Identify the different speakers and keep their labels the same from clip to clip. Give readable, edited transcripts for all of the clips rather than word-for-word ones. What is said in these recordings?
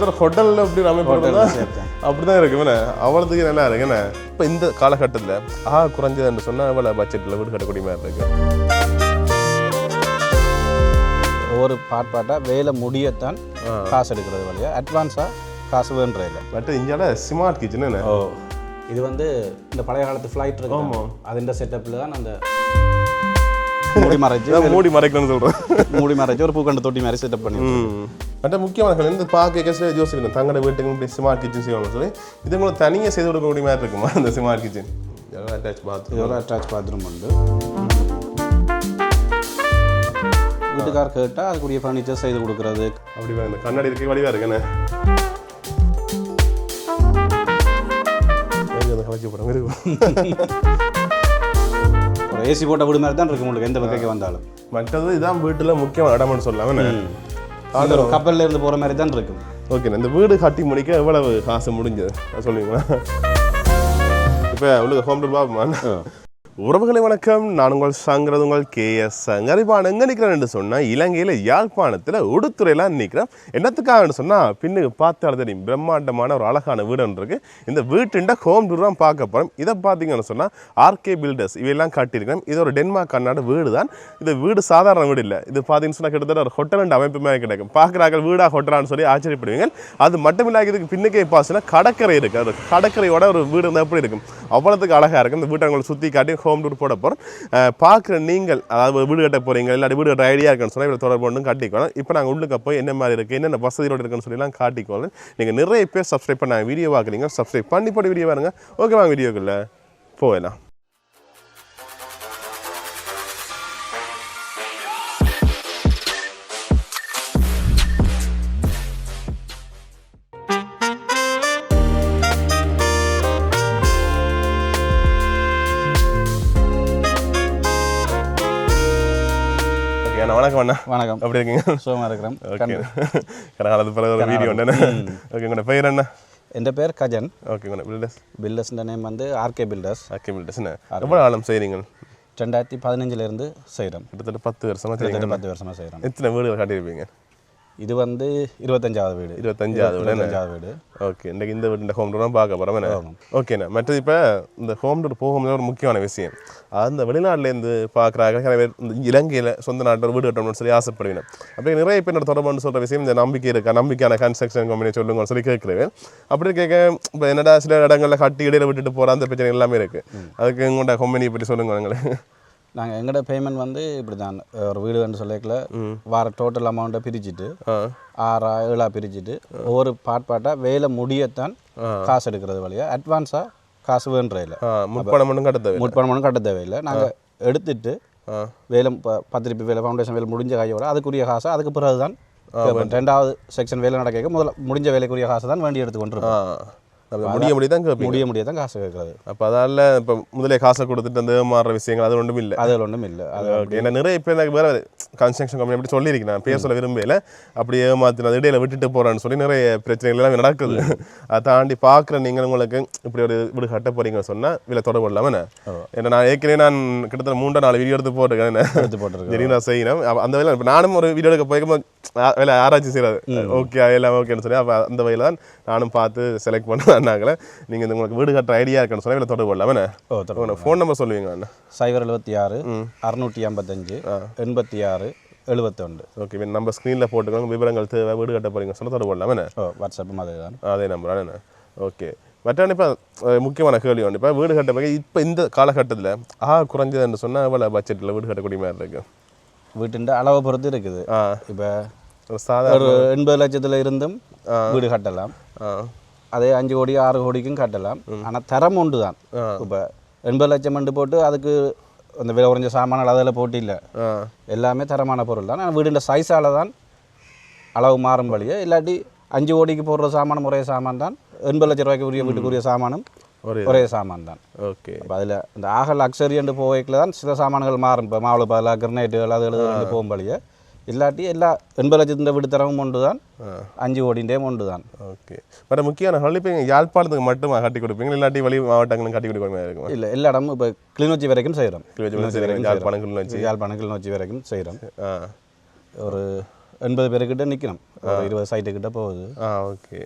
Speaker 1: கிட்டத்தட்ட ஹோட்டலில் எப்படி அமைப்பு அப்படிதான் இருக்குமே அவ்வளோத்துக்கு நல்லா இருக்குண்ணே. இப்போ இந்த காலகட்டத்தில் குறைஞ்சதுன்னு சொன்னால் எவ்வளோ பட்ஜெட்டில் வீடு கட்டக்கூடிய மாதிரி இருக்கு?
Speaker 2: ஒவ்வொரு பாட்டாக வேலை முடியத்தான் காசு எடுக்கிறது வழியா அட்வான்ஸாக காசு வேணுற இல்லை.
Speaker 1: பட் இந்தியாவில் ஸ்மார்ட் கிச்சனு.
Speaker 2: ஓ, இது வந்து இந்த பழைய காலத்து ஃப்ளைட் இருக்கு, அதுன்ற செட்டப்பில் தான் அந்த மூடி மறைக்கணும்னு சொல்கிறேன். மூடி மறைச்சி ஒரு பூக்கண்டு தொட்டி மாதிரி செட்டப் பண்ணி.
Speaker 1: மற்ற முக்கியமான இந்த பார்க்க யோசிக்கணும் தங்களோட வீட்டுக்கு இப்படி ஸ்மார்ட் கிச்சன் செய்வாங்கன்னு சொல்லி இது உங்களுக்கு தனியாக செய்து கொடுக்கக்கூடிய மாதிரி இருக்குமா இந்த ஸ்மார்ட் கிச்சன்? அட்டாச் பாத்ரூம்,
Speaker 2: இதோட அட்டாச் பாத்ரூம் உண்டு. வீட்டுக்கார் கேட்டால் அதுக்குரிய ஃபர்னிச்சர் செய்து கொடுக்குறது.
Speaker 1: அப்படி இந்த கண்ணாடி இருக்க வழியாக இருக்குண்ணே. கலச்சி போட
Speaker 2: ஒரு ஏசி போட்ட வீடு மாதிரி தான் இருக்கு உங்களுக்கு எந்த வகைக்கு வந்தாலும்.
Speaker 1: மற்றது இதான் வீட்டில் முக்கியமான இடம்னு சொல்லலாமே.
Speaker 2: ஒரு கப்பலில் இருந்து போகிற மாதிரி தான் இருக்கும்.
Speaker 1: ஓகேண்ணா, இந்த வீடு கட்டி முடிக்க எவ்வளவு காசு முடிஞ்சது சொல்லுவீங்களா? இப்போ உங்களுக்கு ஹோம் டூர் பாபுமான். உறவுகளை வணக்கம், நான் உங்கள் சங்கரது உங்கள் KS சங்கரிப்பான். எங்கே நிற்கிறேன் என்று சொன்னால் இலங்கையில் யாழ்ப்பாணத்தில் உடுத்துறையெல்லாம் நிற்கிறேன். என்னத்துக்காகன்னு சொன்னால் பின்னுக்கு பார்த்தாலும் தெரியும் பிரம்மாண்டமான ஒரு அழகான வீடு இருக்குது. இந்த வீட்டுண்ட ஹோம் டூர் தான் பார்க்க போகிறோம். இதை பார்த்தீங்கன்னு சொன்னால் RK பில்டர்ஸ் இவையெல்லாம் காட்டியிருக்கிறேன். இது ஒரு டென்மார்க் கண்ணாடு வீடு தான். இது வீடு சாதாரண வீடு இல்லை. இது பார்த்தீங்கன்னு சொன்னால் கிட்டத்தட்ட ஒரு ஹோட்டல் அமைப்பு மாதிரி கிடைக்கும். பார்க்குறாங்க வீடாக ஹோட்டலான்னு சொல்லி ஆச்சரியப்படுவீங்க. அது மட்டும் இல்லாத இதுக்கு பின்னுக்கே பார்த்தீங்கன்னா கடற்கரை இருக்குது. அது கடற்கரையோட ஒரு வீடு இருந்தால் எப்படி இருக்கும் அவ்வளோத்துக்கு அழகாக இருக்கும். இந்த வீட்டை உங்களை சுற்றி காட்டி ஹோம் டூர் போட போகிறோம். பார்க்குற நீங்கள் அதாவது வீடு கட்ட போகிறீங்க இல்லாட்டி வீடு கட்ட ஐடியா இருக்குன்னு சொன்னால் இதில் தொடர்பு ஒன்றும் காட்டிக்கோணும். இப்போ நாங்கள் உள்ளுக்கு போய் என்ன மாதிரி இருக்குது என்னென்ன வசதியோடு இருக்குன்னு சொல்லிலாம் காட்டிக்கோணும். நீங்கள் நிறைய பேர் சப்ஸ்கிரைப் பண்ணாங்க வீடியோ பார்க்குறீங்க, சப்ஸ்கிரைப் பண்ணி போட்டு வீடியோ பாருங்க. ஓகே வாங்க வீடியோக்குள்ளே போகலாம். வணக்கம் அண்ணா.
Speaker 2: வணக்கம்,
Speaker 1: எப்படி இருக்கீங்க?
Speaker 2: சுகமாக இருக்கிறேன்.
Speaker 1: ஓகே, கடகாலத்து பிறகு ஒரு வீடியோ உண்டு. ஓகே, உங்களோட பெயர் என்ன?
Speaker 2: என் பேர் கஜன்.
Speaker 1: ஓகே, உங்களோட பில்டர்ஸ்?
Speaker 2: பில்டர்ஸ்ன்ற நேம் வந்து RK பில்டர்ஸ்.
Speaker 1: RK பில்டர்ஸ்ண்ணே. எவ்வளோ காலம் செய்கிறீங்க?
Speaker 2: 2015 செய்கிறோம்.
Speaker 1: கிட்டத்தட்ட 10 வருஷமாக.
Speaker 2: 10 வருஷமாக செய்கிறோம்.
Speaker 1: எத்தனை வீடுகள் காட்டியிருப்பீங்க?
Speaker 2: இது வந்து 25வது வீடு.
Speaker 1: 25வது வீடு. ஓகே, இன்றைக்கு இந்த வீடு ஹோம் டூர் தான் பார்க்க போகிறோம். ஓகேண்ணா, மற்றது இப்போ இந்த ஹோம் டூர் போகும்போது ஒரு முக்கியமான விஷயம், அந்த வெளிநாட்டிலேருந்து பார்க்குறாங்க நிறைய பேர் இந்த இலங்கையில் சொந்த நாட்டில் ஒரு வீடு கட்டணும்னு சொல்லி ஆசைப்படுவேன். அப்படி நிறைய பேர் தொடர்புன்னு சொல்கிற விஷயம் இந்த நம்பிக்கை இருக்கா, நம்பிக்கையான கன்ஸ்ட்ரக்ஷன் கம்பெனி சொல்லுங்கன்னு சொல்லி கேட்குறேன். அப்படி கேட்க இப்போ என்னடா சில இடங்களில் கட்டி இடையில விட்டுட்டு போகிற அந்த பிரச்சனை எல்லாமே இருக்குது. அதுக்கு எங்களோட கம்பெனியை பற்றி சொல்லுங்க.
Speaker 2: நாங்கள் எங்களோட பேமெண்ட் வந்து இப்படி தான், ஒரு வீடு வந்து சொல்லிக்கல வார டோட்டல் அமௌண்ட்டை பிரிச்சுட்டு 6 7 பிரிச்சுட்டு ஒவ்வொரு பாட்டாக வேலை முடியத்தான் காசு எடுக்கிறது வழியா அட்வான்ஸாக காசு வேணுற இல்லை. முற்பணம் ஒன்றும் கட்ட தேவையில்லை. நாங்கள் எடுத்துட்டு வேலை பத்திரிப்பி வேலை ஃபவுண்டேஷன் வேலை முடிஞ்ச கையோட அதுக்குரிய காசை அதுக்கு பிறகு தான் 2வது செக்ஷன் வேலை நடக்க முதல்ல முடிஞ்ச வேலைக்குரிய காசை தான் வேண்டி எடுத்துக்கொண்டிருக்கோம். முடிய தான் காசு கேட்கறது. அப்போ
Speaker 1: அதால இப்போ முதலே காசை கொடுத்துட்டு அந்த மாறுற விஷயங்கள் அது ஒன்றும் இல்லை.
Speaker 2: அது ஒன்றும் இல்லை.
Speaker 1: ஏன்னா நிறைய பேர் எனக்கு வேறு கன்ஸ்ட்ரக்ஷன் கம்பெனி அப்படி சொல்லியிருக்கேன், நான் பேர் சொல்ல விரும்பல. அப்படி ஏமாத்தின அது இடையில விட்டுட்டு போகிறேன்னு சொல்லி நிறைய பிரச்சனைகள் எல்லாம் நடக்குது. அதை தாண்டி பார்க்குற நீங்கள் உங்களுக்கு இப்படி ஒரு வீடு கட்ட போகிறீங்கன்னு சொன்னால் இதில் தொடர்பு இல்லாமல் ஏன்னா நான் ஏற்கனவே நான் கிட்டத்தட்ட 3-4 வீடியோ எடுத்து போட்டிருக்கேன். நான் செய்யணும் அந்த வேலை. இப்போ நானும் ஒரு வீடியோ எடுக்க போய்க்கும் வேலை ஆராய்ச்சி செய்யாது. ஓகே எல்லாம் ஓகேன்னு சொல்லி அப்போ அந்த வகையில் தான் நானும் பார்த்து செலக்ட் பண்ணுவேன். நீங்கள் இந்த உங்களுக்கு வீடு கட்டுற ஐடியா இருக்குன்னு சொன்னால் தொடர்பு கொள்ளாமல் ஃபோன் நம்பர் சொல்லுவீங்க?
Speaker 2: 076 655 86 71.
Speaker 1: ஓகே, நம்ம ஸ்க்ரீனில் போட்டுக்கோங்க. விவரங்கள் தேவை வீடு கட்ட போகிறீங்க சொன்னால் தொடர்பு கொள்ளாமல்
Speaker 2: வாட்ஸ்அப்பும் அதே தான்,
Speaker 1: அதே நம்பர் தானே. ஓகே, மற்ற இப்போ முக்கியமான கேள்வி ஒன்று, இப்போ வீடு கட்ட போய் இப்போ இந்த காலகட்டத்தில் குறைஞ்சதுன்னு சொன்னால் எவ்வளோ பட்ஜெட்டில் வீடு கட்டக்கூடிய மாதிரி இருக்குது?
Speaker 2: வீட்டுன்ற அளவை பொறுத்து இருக்குது. இப்போ ஒரு 80 லட்சத்தில் இருந்தும் வீடு கட்டலாம். அதே 5 கோடி 6 கோடிக்கும் கட்டலாம். ஆனால் தரம் உண்டு தான். இப்போ 80 லட்சம் மண்டு போட்டு அதுக்கு அந்த விலை குறைஞ்ச சாமான்கள் அதில் போட்டு இல்லை, எல்லாமே தரமான பொருள் தான். ஆனால் வீடுன்ற சைஸால் தான் அளவு மாறும் வழியே. இல்லாட்டி 5 கோடிக்கு போடுற சாமானும் ஒரே சாமான் தான், 80 லட்சம் ரூபாய்க்கு உரிய வீட்டுக்குரிய சாமானும் ஒரே சாமான் தான்.
Speaker 1: ஓகே,
Speaker 2: அப்போ அதில் இந்த லக்ஸரி என்று போவைக்கில் தான் சில சாமான்கள் மாறும். இப்போ மாவுளை பதிலாக கிரனைட்டுகள் அது எழுத போகும் வழியே. இல்லாட்டி எல்லா 80 லட்சத்தின் வீடு தரவும் ஒன்று தான், 5 கோடிண்டே ஒன்று தான்.
Speaker 1: ஓகே, வேறு முக்கியமான இப்போ யாழ்ப்பாணத்துக்கு மட்டும் கட்டி கொடுப்பீங்க இல்லாட்டி வெளி மாவட்டங்களும் கட்டி கொடுக்க மாதிரி இருக்கும்?
Speaker 2: இல்லை, எல்லா இடமும் இப்போ கிளிநொச்சி வரைக்கும் செய்கிறோம்.
Speaker 1: யாழ்ப்பாணம் கிளிநொச்சி
Speaker 2: வரைக்கும் செய்கிறோம். ஒரு 80 பேருக்கிட்ட நிற்கணும், ஒரு 20 சைட்டுக்கிட்ட போகுது.
Speaker 1: ஓகே.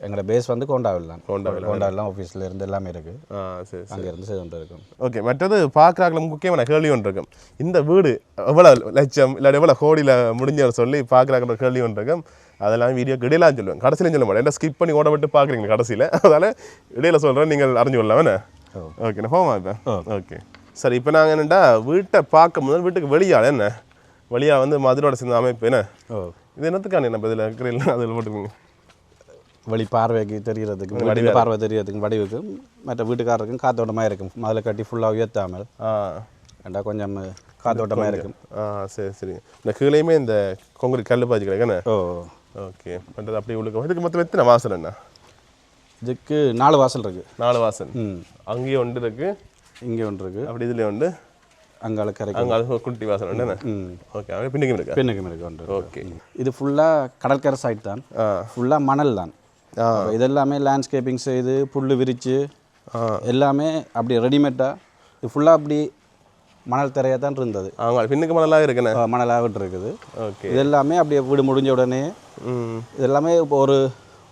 Speaker 2: எங்களோட பேஸ் வந்து கோண்டாவில்லாம் ஆஃபீஸில் இருந்து எல்லாமே இருக்குது.
Speaker 1: சரி,
Speaker 2: அங்கேருந்து செய்து இருக்கும்.
Speaker 1: ஓகே. மற்றது பார்க்குறாங்கள முக்கியமான கேள்வி ஒன்று இருக்கும், இந்த வீடு எவ்வளோ லட்சம் இல்லை எவ்வளோ கோடியில் முடிஞ்சவர் சொல்லி பார்க்குறாங்க கேள்வி ஒன்று இருக்கும். அதெல்லாம் வீடியோ இடையிலாம் சொல்லுவேன், கடைசியிலும் சொல்ல மாட்டேன். ஸ்கிப் பண்ணி ஓட விட்டு பார்க்குறீங்க கடைசியில், அதனால் இடையில சொல்கிறேன், நீங்கள் அறிஞ்சு கொள்ளலாம் வேணே. ஓகே, நான் போமா இப்போ. ஓகே சரி. இப்போ நாங்கள் என்னென்னா வீட்டை பார்க்க முதல் வீட்டுக்கு வெளியால் என்ன வெளியாக வந்து மதுரோட சேர்ந்த அமைப்பு என்ன இது என்னத்துக்கான என்ன இதில் இருக்கிறீங்களா அதில் போட்டுருக்கீங்க?
Speaker 2: வழி பார்வைக்கு தெரியறதுக்கு, வடிவ பார்வை தெரியறதுக்கு, வடிவுக்கு மற்ற வீட்டுக்காரருக்கும் காத்தோட்டமாக இருக்கும். அதில் கட்டி ஃபுல்லாக உயர்த்தாமல் ஏண்டா கொஞ்சம் காத்தோட்டமாக இருக்கும்.
Speaker 1: சரி சரி. இந்த கீழேயுமே இந்த கொங்குரி கல் பாய்ச்சி கிடைக்கண்ணே. ஓகே. பண்ணுறது அப்படி உங்களுக்கு இதுக்கு மொத்தம் எத்தனை வாசல் என்ன?
Speaker 2: இதுக்கு 4 வாசல் இருக்குது.
Speaker 1: 4 வாசல். அங்கேயும் ஒன்று இருக்குது,
Speaker 2: இங்கே ஒன்று இருக்குது,
Speaker 1: அப்படி இதுலேயே உண்டு,
Speaker 2: அங்கால கரைக்கு
Speaker 1: அங்கே குட்டி வாசல் உண்டு. ஓகே. அங்கே பின்னுக்கும் இருக்கு.
Speaker 2: பின்னுக்கும் இருக்கு ஒன்று.
Speaker 1: ஓகே.
Speaker 2: இது ஃபுல்லாக கடற்கரை சைட் தான், ஃபுல்லாக மணல் தான். இதெல்லாமே லேண்ட்ஸ்கேப்பிங் செய்து புல் விரித்து எல்லாமே அப்படி ரெடிமேடாக இது ஃபுல்லாக அப்படி மணல் தரையாக தான் இருந்தது.
Speaker 1: பின்னுக்கு மணலாக இருக்குண்ணே.
Speaker 2: மணலாக விட்டு இருக்குது.
Speaker 1: ஓகே.
Speaker 2: இது எல்லாமே அப்படியே வீடு முடிஞ்ச உடனே இது எல்லாமே இப்போ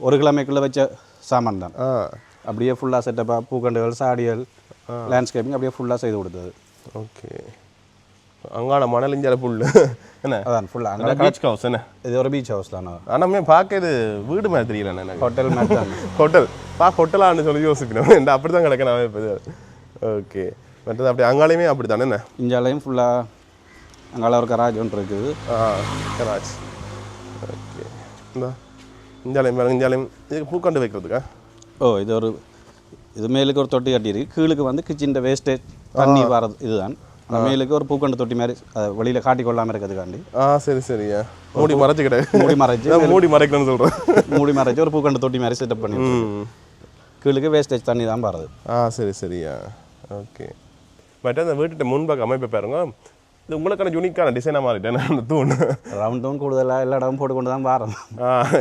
Speaker 2: ஒரு கிழமைக்குள்ளே வச்ச சாமான் தான். அப்படியே ஃபுல்லாக செட்டப்பாக பூக்கண்டுகள், சாடிகள், லேண்ட்ஸ்கேப்பிங் அப்படியே ஃபுல்லாக செய்து கொடுத்தது.
Speaker 1: ஓகே. அங்கான மணல் இஞ்சால புல் என்ன
Speaker 2: அதான் ஃபுல்லாக அங்கே
Speaker 1: பீச் ஹவுஸ் என்ன?
Speaker 2: இது ஒரு பீச் ஹவுஸ் தானே.
Speaker 1: ஆனால் பார்க்க இது வீடு மாதிரி தெரியல எனக்கு.
Speaker 2: ஹோட்டல் மாதிரி தான்.
Speaker 1: ஹோட்டலான்னு சொல்லி யோசிக்கணும், இந்த அப்படி தான் கிடக்க நான் இப்போ. ஓகே. மற்றது அப்படி அங்காலையுமே அப்படி தானே என்ன?
Speaker 2: இஞ்சாலையும் ஃபுல்லாக அங்கால ஒரு கராஜ் ஒன்று இருக்குது.
Speaker 1: கராஜ். ஓகே. இந்த இஞ்சாலையும் இதுக்கு பூக்கண்டு வைக்கிறதுக்கா?
Speaker 2: இது மேலுக்கு ஒரு தொட்டி கட்டியிருக்கு, கீழுக்கு வந்து கிச்சன் வேஸ்டேஜ் தண்ணி வரது இதுதான். மேலுக்கு ஒரு பூக்கண்டு தொட்டி மாதிரி வெளியில் காட்டி கொள்ளாமல் இருக்கிறதுக்காண்டி.
Speaker 1: சரி சரியா. மூடி மறைச்சு கிடையாது,
Speaker 2: மூடி மறைச்சு
Speaker 1: மறைக்கணும்னு சொல்கிறேன்.
Speaker 2: மூடி மறைச்சு ஒரு பூக்கண்டு தொட்டி மாதிரி செட்டப் பண்ணி கீழுக்கு வேஸ்டேஜ் தண்ணி தான் வரது.
Speaker 1: சரி சரியா. ஓகே. பட் அந்த வீட்டு முன்பாக அமைப்பை பாருங்க, இது உங்களுக்கான யூனிக்கான டிசைனாக மாறிட்டேன். அந்த தூண்
Speaker 2: ரவுண்ட் தூண் கூடுதலாக எல்லா இடமும் போட்டு கொண்டு தான் பாருங்க.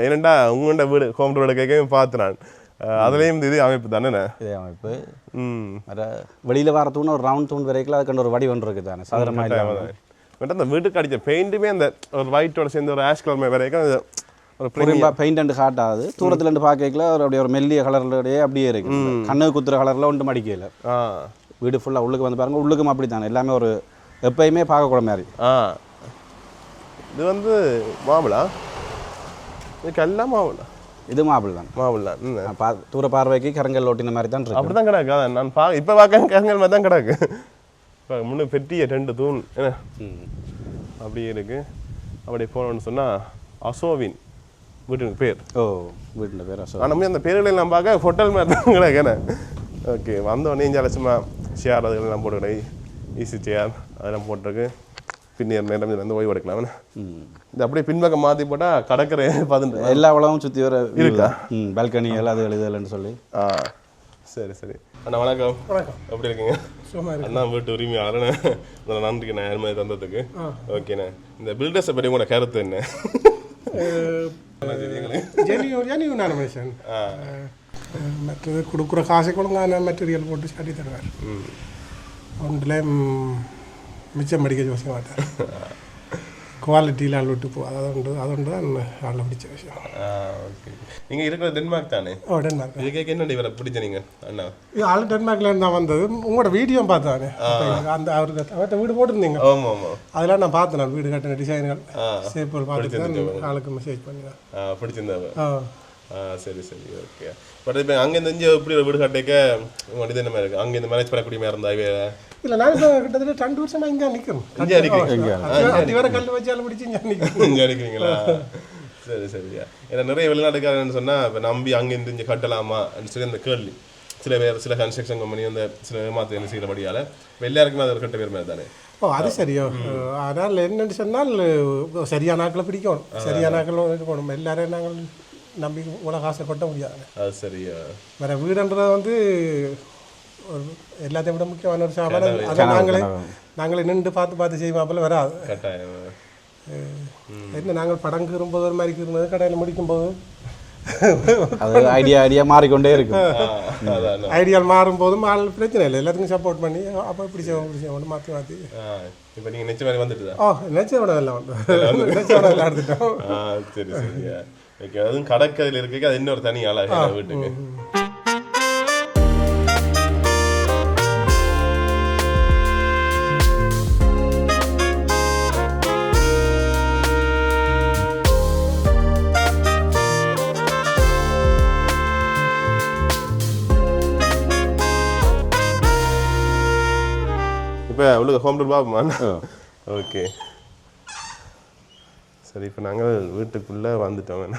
Speaker 1: ஏனண்டா உங்கள்கிட்ட வீடு ஹோம் ரோட கேட்கவே பார்த்து நான் அதுலேயும் இது அமைப்பு தானே? இதே அமைப்பு.
Speaker 2: வெளியில் வர தூண் ஒரு ரவுண்ட் தூண் வரைக்கும் அதுக்கு ஒரு வடி ஒன்று இருக்குது தானே சாதாரணமாக.
Speaker 1: பட் அந்த வீட்டுக்கு அடித்த பெயிண்ட்டுமே அந்த ஒரு ஒயிட்டோட சேர்ந்து ஒரு ஆஷ் கலர் வரைக்கும்
Speaker 2: ஒரு பெயிண்ட் அண்டு ஹாட் ஆகுது. தூரத்துல இருந்து பார்க்கல ஒரு அப்படியே ஒரு மெல்லிய கலர்லயே அப்படியே இருக்கு. கண்ணு குத்துற கலர்ல ஒன்று மடிக்கல. வீடு ஃபுல்லா உள்ளுக்கு வந்து பாருங்க, உள்ளுக்கும் அப்படி தானே எல்லாமே ஒரு எப்பயுமே பார்க்கக்கூட மாதிரி.
Speaker 1: இது வந்து மாம்பழா, இதுக்கு எல்லாம் மாம்பழா.
Speaker 2: இது மாப்பிள் தான்.
Speaker 1: மாப்பிள் தான்.
Speaker 2: தூர பார்வைக்கு கரங்கல் ஓட்டின மாதிரி தான் இருக்கு.
Speaker 1: அப்படி தான் கிடக்கு. அதான் நான் இப்போ பார்க்க கரங்கல் மாதிரி தான் கிடக்கு. முன்னே பெட்டிய 2 தூண் என்ன அப்படியே இருக்கு. அப்படியே போனோன்னு சொன்னால் அசோவின் வீட்டுக்கு பேர்.
Speaker 2: வீட்டில் பேர் அசோ.
Speaker 1: ஆனால் அந்த பேர்களை நான் பார்க்க ஹோட்டல் மாதிரி தான் கிடக்கு என்ன. ஓகே. வந்தோடனே இங்கே சும்மா சேர் அதுக்கெல்லாம் போட்டு கிடக்கு, ஈஸி சேர் அதெல்லாம் போட்டிருக்கு. பின்னர் நேரம் வந்து ஓய்வு எடுக்கலாம். இந்த அப்படியே பின்பக்கம் மாற்றி போட்டால் கடற்கரை பார்த்துட்டு
Speaker 2: எல்லா உலகம் சுற்றி வர இருக்கா, பால்கனி எல்லாம் அது எழுதலைன்னு சொல்லி.
Speaker 1: சரி சரி. அண்ணா வணக்கம். வணக்கம். எப்படி இருக்கீங்க? அண்ணா வீட்டு உரிமையாளர், நன்றிக்கு நான் யாருமே தந்ததுக்கு. ஓகேண்ணா. இந்த பில்டர்ஸை பற்றி உங்களோட கருத்து என்ன?
Speaker 3: மற்றது கொடுக்குற காசை ஒழுங்கான மெட்டீரியல் போட்டு சாட்டி தருவார். ஒன்றில் மிச்சம் படிக்க யோசிக்க மாட்டார். குவாலிட்டியில் ஆள் விட்டு போ, அது தான் ஆள் பிடிச்ச விஷயம்.
Speaker 1: ஓகே. நீங்கள் இருக்கிற டென்மார்க் தானே?
Speaker 3: டென்மார்க்.
Speaker 1: இதுக்கு என்ன இவரை பிடிச்ச நீங்கள் அண்ணா?
Speaker 3: இது ஆள் டென்மார்க்லேருந்து தான் வந்தது. உங்களோட வீடியோ பார்த்தானே, அந்த அவர்கிட்ட வீடு போட்டிருந்தீங்க.
Speaker 1: ஆமாம் ஆமாம்.
Speaker 3: அதெல்லாம் நான் பார்த்தேன். நான் வீடு கட்டின டிசைன்கள் சேப்புகள் பார்த்துட்டு தான் ஆளுக்கு மெசேஜ் பண்ணிடுறேன்.
Speaker 1: பிடிச்சிருந்தா? சரி சரி. ஓகே. பட் இப்போ அங்கேருந்து இங்கே எப்படி வீடு கட்டிக்க உங்கள் இது என்ன மாதிரி இருக்குது? அங்கே இந்த மேரேஜ் பண்ணக்கூடிய மாதிரி இருந்தா
Speaker 3: இல்லை, நான் இப்போ கிட்டத்தட்ட 2 வருஷமாக இங்கே நிற்கிறேன். வர கல் வச்சாலும் பிடிச்சி இங்கே
Speaker 1: நிற்கிறீங்களா? சரி சரியா. ஏன்னா நிறைய வெளிநாட்டுக்காரன்னு சொன்னால் இப்போ நம்பி அங்கேருந்து இங்கே கட்டலாமா சொல்லி அந்த கேள்வி சில பேர், சில கன்ஸ்ட்ரக்ஷன் கம்பெனி அந்த சில ஏமாத்து செய்கிறபடியால் எல்லாருக்குமே அது ஒரு கட்ட பேர் மாதிரி தானே.
Speaker 3: அது சரியோ. ஆனால் என்னென்னு சொன்னால் சரியான ஆக்களை பிடிக்கணும், சரியான ஆக்களும் இருக்கணும். எல்லாரையும் நாங்கள் நம்பி உலக ஆசை கொட்ட முடியாது. அது சரியா. வேற வீடுன்றது வந்து எல்லாத்தையும் விட முக்கியமான ஒரு சாமான். அதை நாங்களே நின்று பார்த்து செய்வாப்பில் வராது. என்ன நாங்கள் படம் கீறும்போது ஒரு மாதிரி கீறும்போது கடையில் முடிக்கும்போது
Speaker 2: அது ஐடியா மாறிக்கொண்டே இருக்கும்.
Speaker 3: ஐடியால் மாறும்போதும் ஆள் பிரச்சனை இல்லை, எல்லாத்துக்கும் சப்போர்ட் பண்ணி அப்போ இப்படி செய்வோம் மாற்றி மாற்றி.
Speaker 1: இப்போ நீங்கள் நிச்சயம் மாதிரி வந்துட்டு
Speaker 3: நினைச்ச எல்லாம் வந்து நினைச்ச எல்லாம் எடுத்துட்டோம்.
Speaker 1: சரி சரியா. ஓகே, அதுவும் கடற்கரையில் இருக்க அது இன்னொரு தனி அழகா வீட்டுக்கு. இப்போ உங்களுக்கு ஹோம் டூர் பாப்போம். ஓகே சரி, இப்போ நாங்கள் வீட்டுக்குள்ளே வந்துட்டோம்.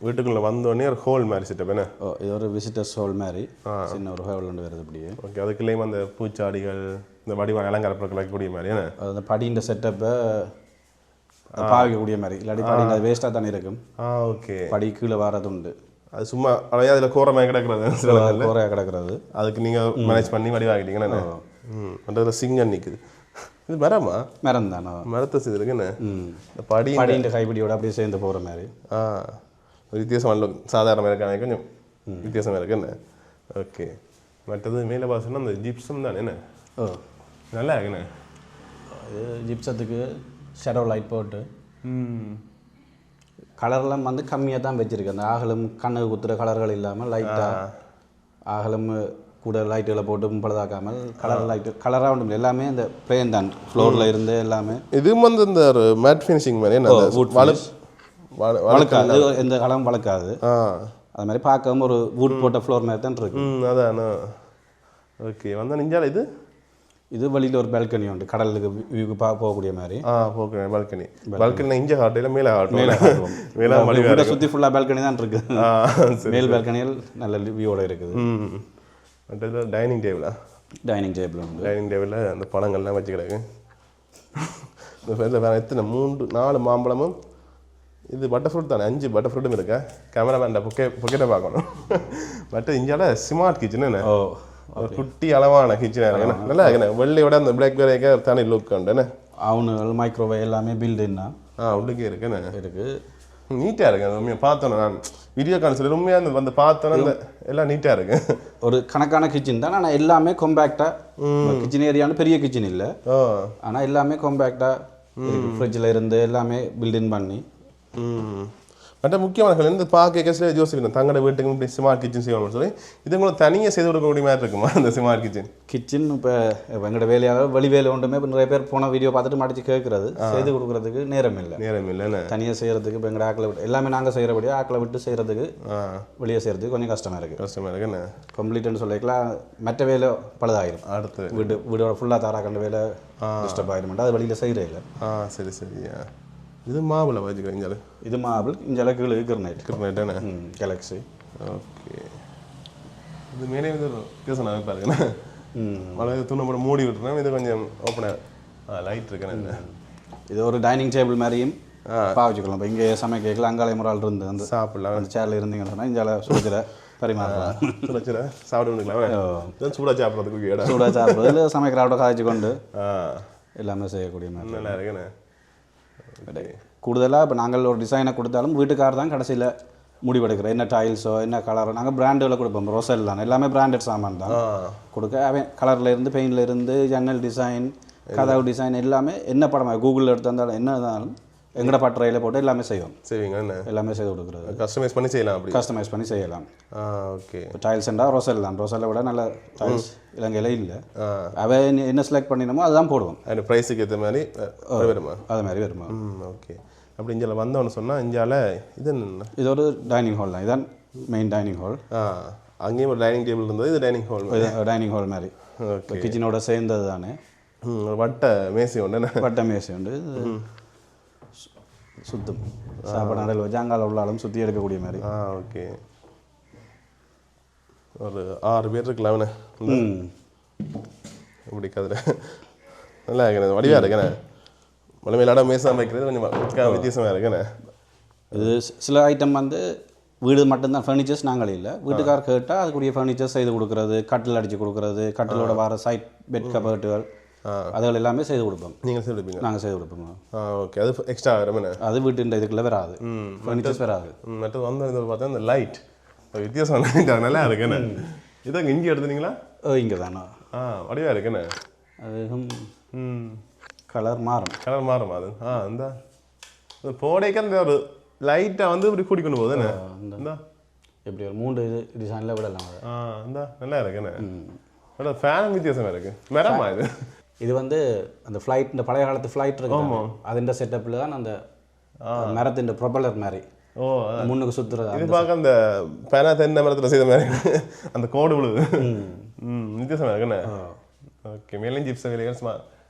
Speaker 1: வீட்டுக்குள்ளே வந்தோடனே ஒரு ஹோல் மாதிரி செட்டப் என்ன?
Speaker 2: இது ஒரு விசிட்டர்ஸ் ஹோல் மாதிரி சின்ன ஒரு ஹோல் ஒன்று வருது அப்படியே.
Speaker 1: ஓகே, அதுக்குள்ளேயும் அந்த பூச்சாடிகள் இந்த வடிவான அலங்கார பொருட்கள் வைக்கக்கூடிய மாதிரி என்ன?
Speaker 2: அந்த படின்ற செட்டப்பை பாவிக்கக்கூடிய மாதிரி, இல்லாட்டி படி அது வேஸ்ட்டாக தானே இருக்கும்.
Speaker 1: ஓகே,
Speaker 2: படி கீழே வரது உண்டு,
Speaker 1: அது சும்மா அவையா அதில் கோரமாக கிடக்கிறது,
Speaker 2: கோரையாக கிடக்கிறது.
Speaker 1: அதுக்கு நீங்கள் மேனேஜ் பண்ணி வடிவாகிட்டீங்கன்னா அதில் சிங்கம் நிற்குது. இது மரமா?
Speaker 2: மரம் தானே,
Speaker 1: மரத்தை செய்திருக்கு என்ன?
Speaker 2: படி படின்ற கைப்பிடியோட அப்படியே சேர்ந்து போகிற மாதிரி.
Speaker 1: வித்தியாசமான சாதாரணமாக இருக்காங்க, கொஞ்சம் வித்தியாசமாக இருக்கு என்ன? ஓகே, மற்றது மேலே பார்த்தோன்னா அந்த ஜிப்சம் தானே என்ன? நல்லா இருக்குண்ணே.
Speaker 2: இது ஜிப்சத்துக்கு ஷேடோ லைட் போட்டு கலர்லாம் வந்து கம்மியாக தான் வச்சுருக்கு. அந்த ஆகலும் கண்ணுக்கு குத்துற கலர்கள் இல்லாமல் லைட்டாக ஆகலும் கூட லைட்டுகளை போட்டு பழுதாக்காமல் கலராக ஒன்றும் எல்லாமே அந்த பிளேன் தான், ஃப்ளோரில் இருந்து எல்லாமே. இது
Speaker 1: வந்து இந்த ஒரு மேட் ஃபினிஷிங் மாதிரி
Speaker 2: வளர்க்காது, எந்த காலமும் வளர்க்காது. அது மாதிரி பார்க்கவும் ஒரு வூட் போட்ட ஃப்ளோர் மாதிரி தான் இருக்கு.
Speaker 1: அதான். ஓகே, வந்தால் நெஞ்சால்
Speaker 2: இது வழியில் ஒரு பால்கனி உண்டு, கடலுக்கு வியூக்கு போகக்கூடிய மாதிரி.
Speaker 1: பால்கனி பால்கனி இங்கே காட்டையில் மேலே
Speaker 2: மேலே சுற்றி ஃபுல்லாக பால்கனி தான் இருக்குது. மேல் பால்கனியில் நல்ல வியூவோட இருக்குது.
Speaker 1: டைனிங் டேபிளா?
Speaker 2: டைனிங் டேபிள் உண்டு.
Speaker 1: டைனிங் டேபிளில் அந்த பழங்கள்லாம் வச்சு கிடக்கு. இந்த வேறு எத்தனை 3-4 மாம்பழமும், இது பட்டர் ஃப்ரூட் தானே, 5 பட்டர் ஃப்ரூட்டும் இருக்கா. கேமராமேன் பொக்கெட்டை பார்க்கணும். பட் இங்கே ஸ்மார்ட் கிச்சன் என்ன, ஒரு குட்டி அளவான கிச்சனாக இருக்கு, நல்லா இருக்குண்ணே. வெள்ளையோட அந்த பிளாக் வேறையாக தனி லுக் உண்டுண்ணே.
Speaker 2: அவனு மைக்ரோவேவ் எல்லாமே பில்டுன்னா
Speaker 1: உள்ளுக்கே இருக்குண்ணே.
Speaker 2: இருக்குது,
Speaker 1: நீட்டாக இருக்கு. அது உண்மையாக பார்த்தோன்னே நான் வீடியோ கான்ஸில் உண்மையாக வந்து பார்த்தோன்னே அந்த எல்லாம் நீட்டாக இருக்கு. ஒரு
Speaker 2: கணக்கான கிச்சன் தான், ஆனால் எல்லாமே காம்பேக்டாக. கிச்சன் ஏரியான்னு பெரிய கிச்சன் இல்லை, ஆனால் எல்லாமே காம்பேக்டாக ஃப்ரிட்ஜில் இருந்து எல்லாமே பில்டின் பண்ணி.
Speaker 1: மற்ற முக்கியமான இந்த பார்க்க யோசிக்கணும் தங்களோட வீட்டுக்கு இப்படி ஸ்மார்ட் கிச்சன் செய்யணும்னு சொல்லி. இது உங்களுக்கு தனியாக செய்து கொடுக்கக்கூடிய மாதிரி இருக்குமா அந்த ஸ்மார்ட் கிச்சன்?
Speaker 2: இப்போ எங்களோட வேலையாக வெளி வேலை ஒன்றுமே இப்போ நிறைய பேர் போன வீடியோ பார்த்துட்டு மாட்டிச்சு கேட்குறது, செய்து கொடுக்குறதுக்கு நேரம் இல்லை. தனியாக செய்கிறதுக்கு இப்போ எங்களோட ஆக்களை விட்டு எல்லாமே நாங்கள் செய்கிறபடியே ஆக்களை விட்டு செய்கிறதுக்கு வெளியே செய்கிறதுக்கு கொஞ்சம் கஷ்டமாக இருக்குன்னு கம்ப்ளீட்னு சொல்லிக்கலாம். மற்ற வேலை பழுதாயிரும், அடுத்து வீடோட ஃபுல்லாக தாராக்கண்ட வேலை டிஸ்டர்ப் ஆகிருமெண்ட், அது வெளியில் செய்கிறே இல்லை.
Speaker 1: சரி சரியா. இது மாபிள வச்சுக்கிறீங்க?
Speaker 2: இது மாபிள், இங்கே கீழே
Speaker 1: கிரனைட்டானே
Speaker 2: கேலக்ஸி.
Speaker 1: ஓகே, இது மேலே வந்து பேசணும் பாருங்க. மழை துணப்பட மூடி விட்டுறேன், இது கொஞ்சம் ஓப்பனாக லைட் இருக்குன்னு.
Speaker 2: இது ஒரு டைனிங் டேபிள் மாதிரியும் பாவச்சுக்கலாம். இப்போ இங்கே சமைக்கலாம், அங்காளி முறால் இருந்து வந்து சாப்பிடலாம். அந்த சேரில் இருந்தீங்கன்னு சொன்னால் இங்கே சுடுச்சிட பரிமாறலாம்,
Speaker 1: சுடுச்சிட சாப்பிட முடிக்கலாம். சூடாக சாப்பிட்றதுக்கு இடம்,
Speaker 2: சூடாக சாப்பிட்றது சமைக்கிறோட காய்ச்சி கொண்டு எல்லாமே செய்யக்கூடிய மாதிரி
Speaker 1: நல்லா இருக்குண்ணே.
Speaker 2: கூடுதலாக இப்போ நாங்கள் ஒரு டிசைனை கொடுத்தாலும் வீட்டுக்காரர் தான் கடைசியில் முடிவெடுக்கிறோம். என்ன டைல்ஸோ என்ன கலரோ நாங்கள் பிராண்டில் கொடுப்போம். ரோசல் தான் எல்லாமே பிராண்டட் சாமான் தான் கொடுக்க. அவன் கலரில் இருந்து பெயிண்டில் இருந்து ஜன்னல் டிசைன் கதவு டிசைன் எல்லாமே என்ன படமாக கூகுளில் எடுத்து வந்தாலும் என்ன இருந்தாலும் எங்கட பட்டறையில் போட்டு எல்லாமே செய்வோம்.
Speaker 1: செய்வீங்க? எல்லாமே
Speaker 2: செய்து கொடுக்குறது.
Speaker 1: கஸ்டமைஸ் பண்ணி செய்யலாம். அப்படி
Speaker 2: கஸ்டமைஸ் பண்ணி செய்யலாம்.
Speaker 1: ஓகே,
Speaker 2: இப்போ டைல்ஸ் என்றால் ரோசல் தான். ரோசலை விட நல்ல டைல்ஸ் இலங்கையில் இல்லை. அவன் என்ன செலக்ட் பண்ணினோமோ அதுதான் போடுவோம்.
Speaker 1: அந்த ப்ரைஸுக்கு ஏற்ற மாதிரி வருமா?
Speaker 2: அது மாதிரி வருமா?
Speaker 1: ஓகே. அப்படி இங்கே வந்தோன்னு சொன்னால் இந்தியாவில் இது என்ன?
Speaker 2: இது ஒரு டைனிங் ஹால் தான். இதான் மெயின் டைனிங் ஹால்.
Speaker 1: அங்கேயும் ஒரு டைனிங் டேபிள் இருந்தது. இது டைனிங் ஹால்,
Speaker 2: டைனிங் ஹால் மாதிரி. ஓகே, கிச்சனோட சேர்ந்தது தானே.
Speaker 1: வட்ட மேசை உண்டு,
Speaker 2: வட்ட மேசை உண்டு. சுத்தம் சாப்பாடு நடையில் வச்சு அங்கால உள்ளாலும் சுற்றி எடுக்கக்கூடிய மாதிரி.
Speaker 1: ஓகே, ஒரு 6 பேர் இருக்கலாம்ண்ணே. இப்படி கதிர நல்லா இருக்கேன், வடிவாக இருக்கேண்ணே. மலைமையிலாட மேசா வைக்கிறது கொஞ்சம் வித்தியாசமாக இருக்குண்ணே.
Speaker 2: இது சில ஐட்டம் வந்து வீடு மட்டும்தான், ஃபர்னிச்சர்ஸ் நாங்கள் இல்லை. வீட்டுக்கார் கேட்டால் அதுக்குரிய ஃபர்னிச்சர்ஸ் செய்து கொடுக்குறது, கட்டில் அடித்து கொடுக்குறது, கட்டிலோட வர சைட் பெட் கபர்ட்டுகள் அதுகள் எல்லாமே செய்து கொடுப்போம்.
Speaker 1: நீங்கள் செய்து கொடுப்பீங்க?
Speaker 2: நாங்கள் செய்து கொடுப்போம்.
Speaker 1: ஓகே, அது எக்ஸ்ட்ரா வரும்.
Speaker 2: அது வீட்டு இதுக்குள்ளே வராது, ஃபர்னிச்சர்ஸ் வராது.
Speaker 1: மற்றது வந்து பார்த்தா இந்த லைட் வித்தியாசம் நல்லா இருக்குண்ணே. இதாங்க இஞ்சி எடுத்துனீங்களா?
Speaker 2: இங்கே தானே
Speaker 1: வடிவாக இருக்குண்ணே.
Speaker 2: அதுவும் கலர் மாறும்.
Speaker 1: கலர் மாறும் அது. இந்த போடைக்கு அந்த ஒரு லைட்டாக வந்து இப்படி கூடி கொண்டு போகுதுண்ணே. இந்த
Speaker 2: எப்படி ஒரு 3 டிசைனில் விடலாம் அது.
Speaker 1: இந்த நல்லா இருக்குண்ணே. ஃபேன் வித்தியாசமாக இருக்குது. மரமா இது? இது
Speaker 2: வந்து அந்த ஃப்ளைட், இந்த பழைய காலத்து ஃப்ளைட் இருக்கு, அதுன்ற செட்டப்பில் தான் அந்த மரத்தின் ப்ரொபலர் மாதிரி முன்னுக்கு சுற்றுறது.
Speaker 1: இது பார்க்க அந்த பேனா தென்னை மரத்தில் செய்த மாதிரி அந்த கோடு விழுது. வித்தியாசமாக இருக்குண்ணே. ஓகே, மேலும் ஜிப்ஸ் வேலைகள் சும்மா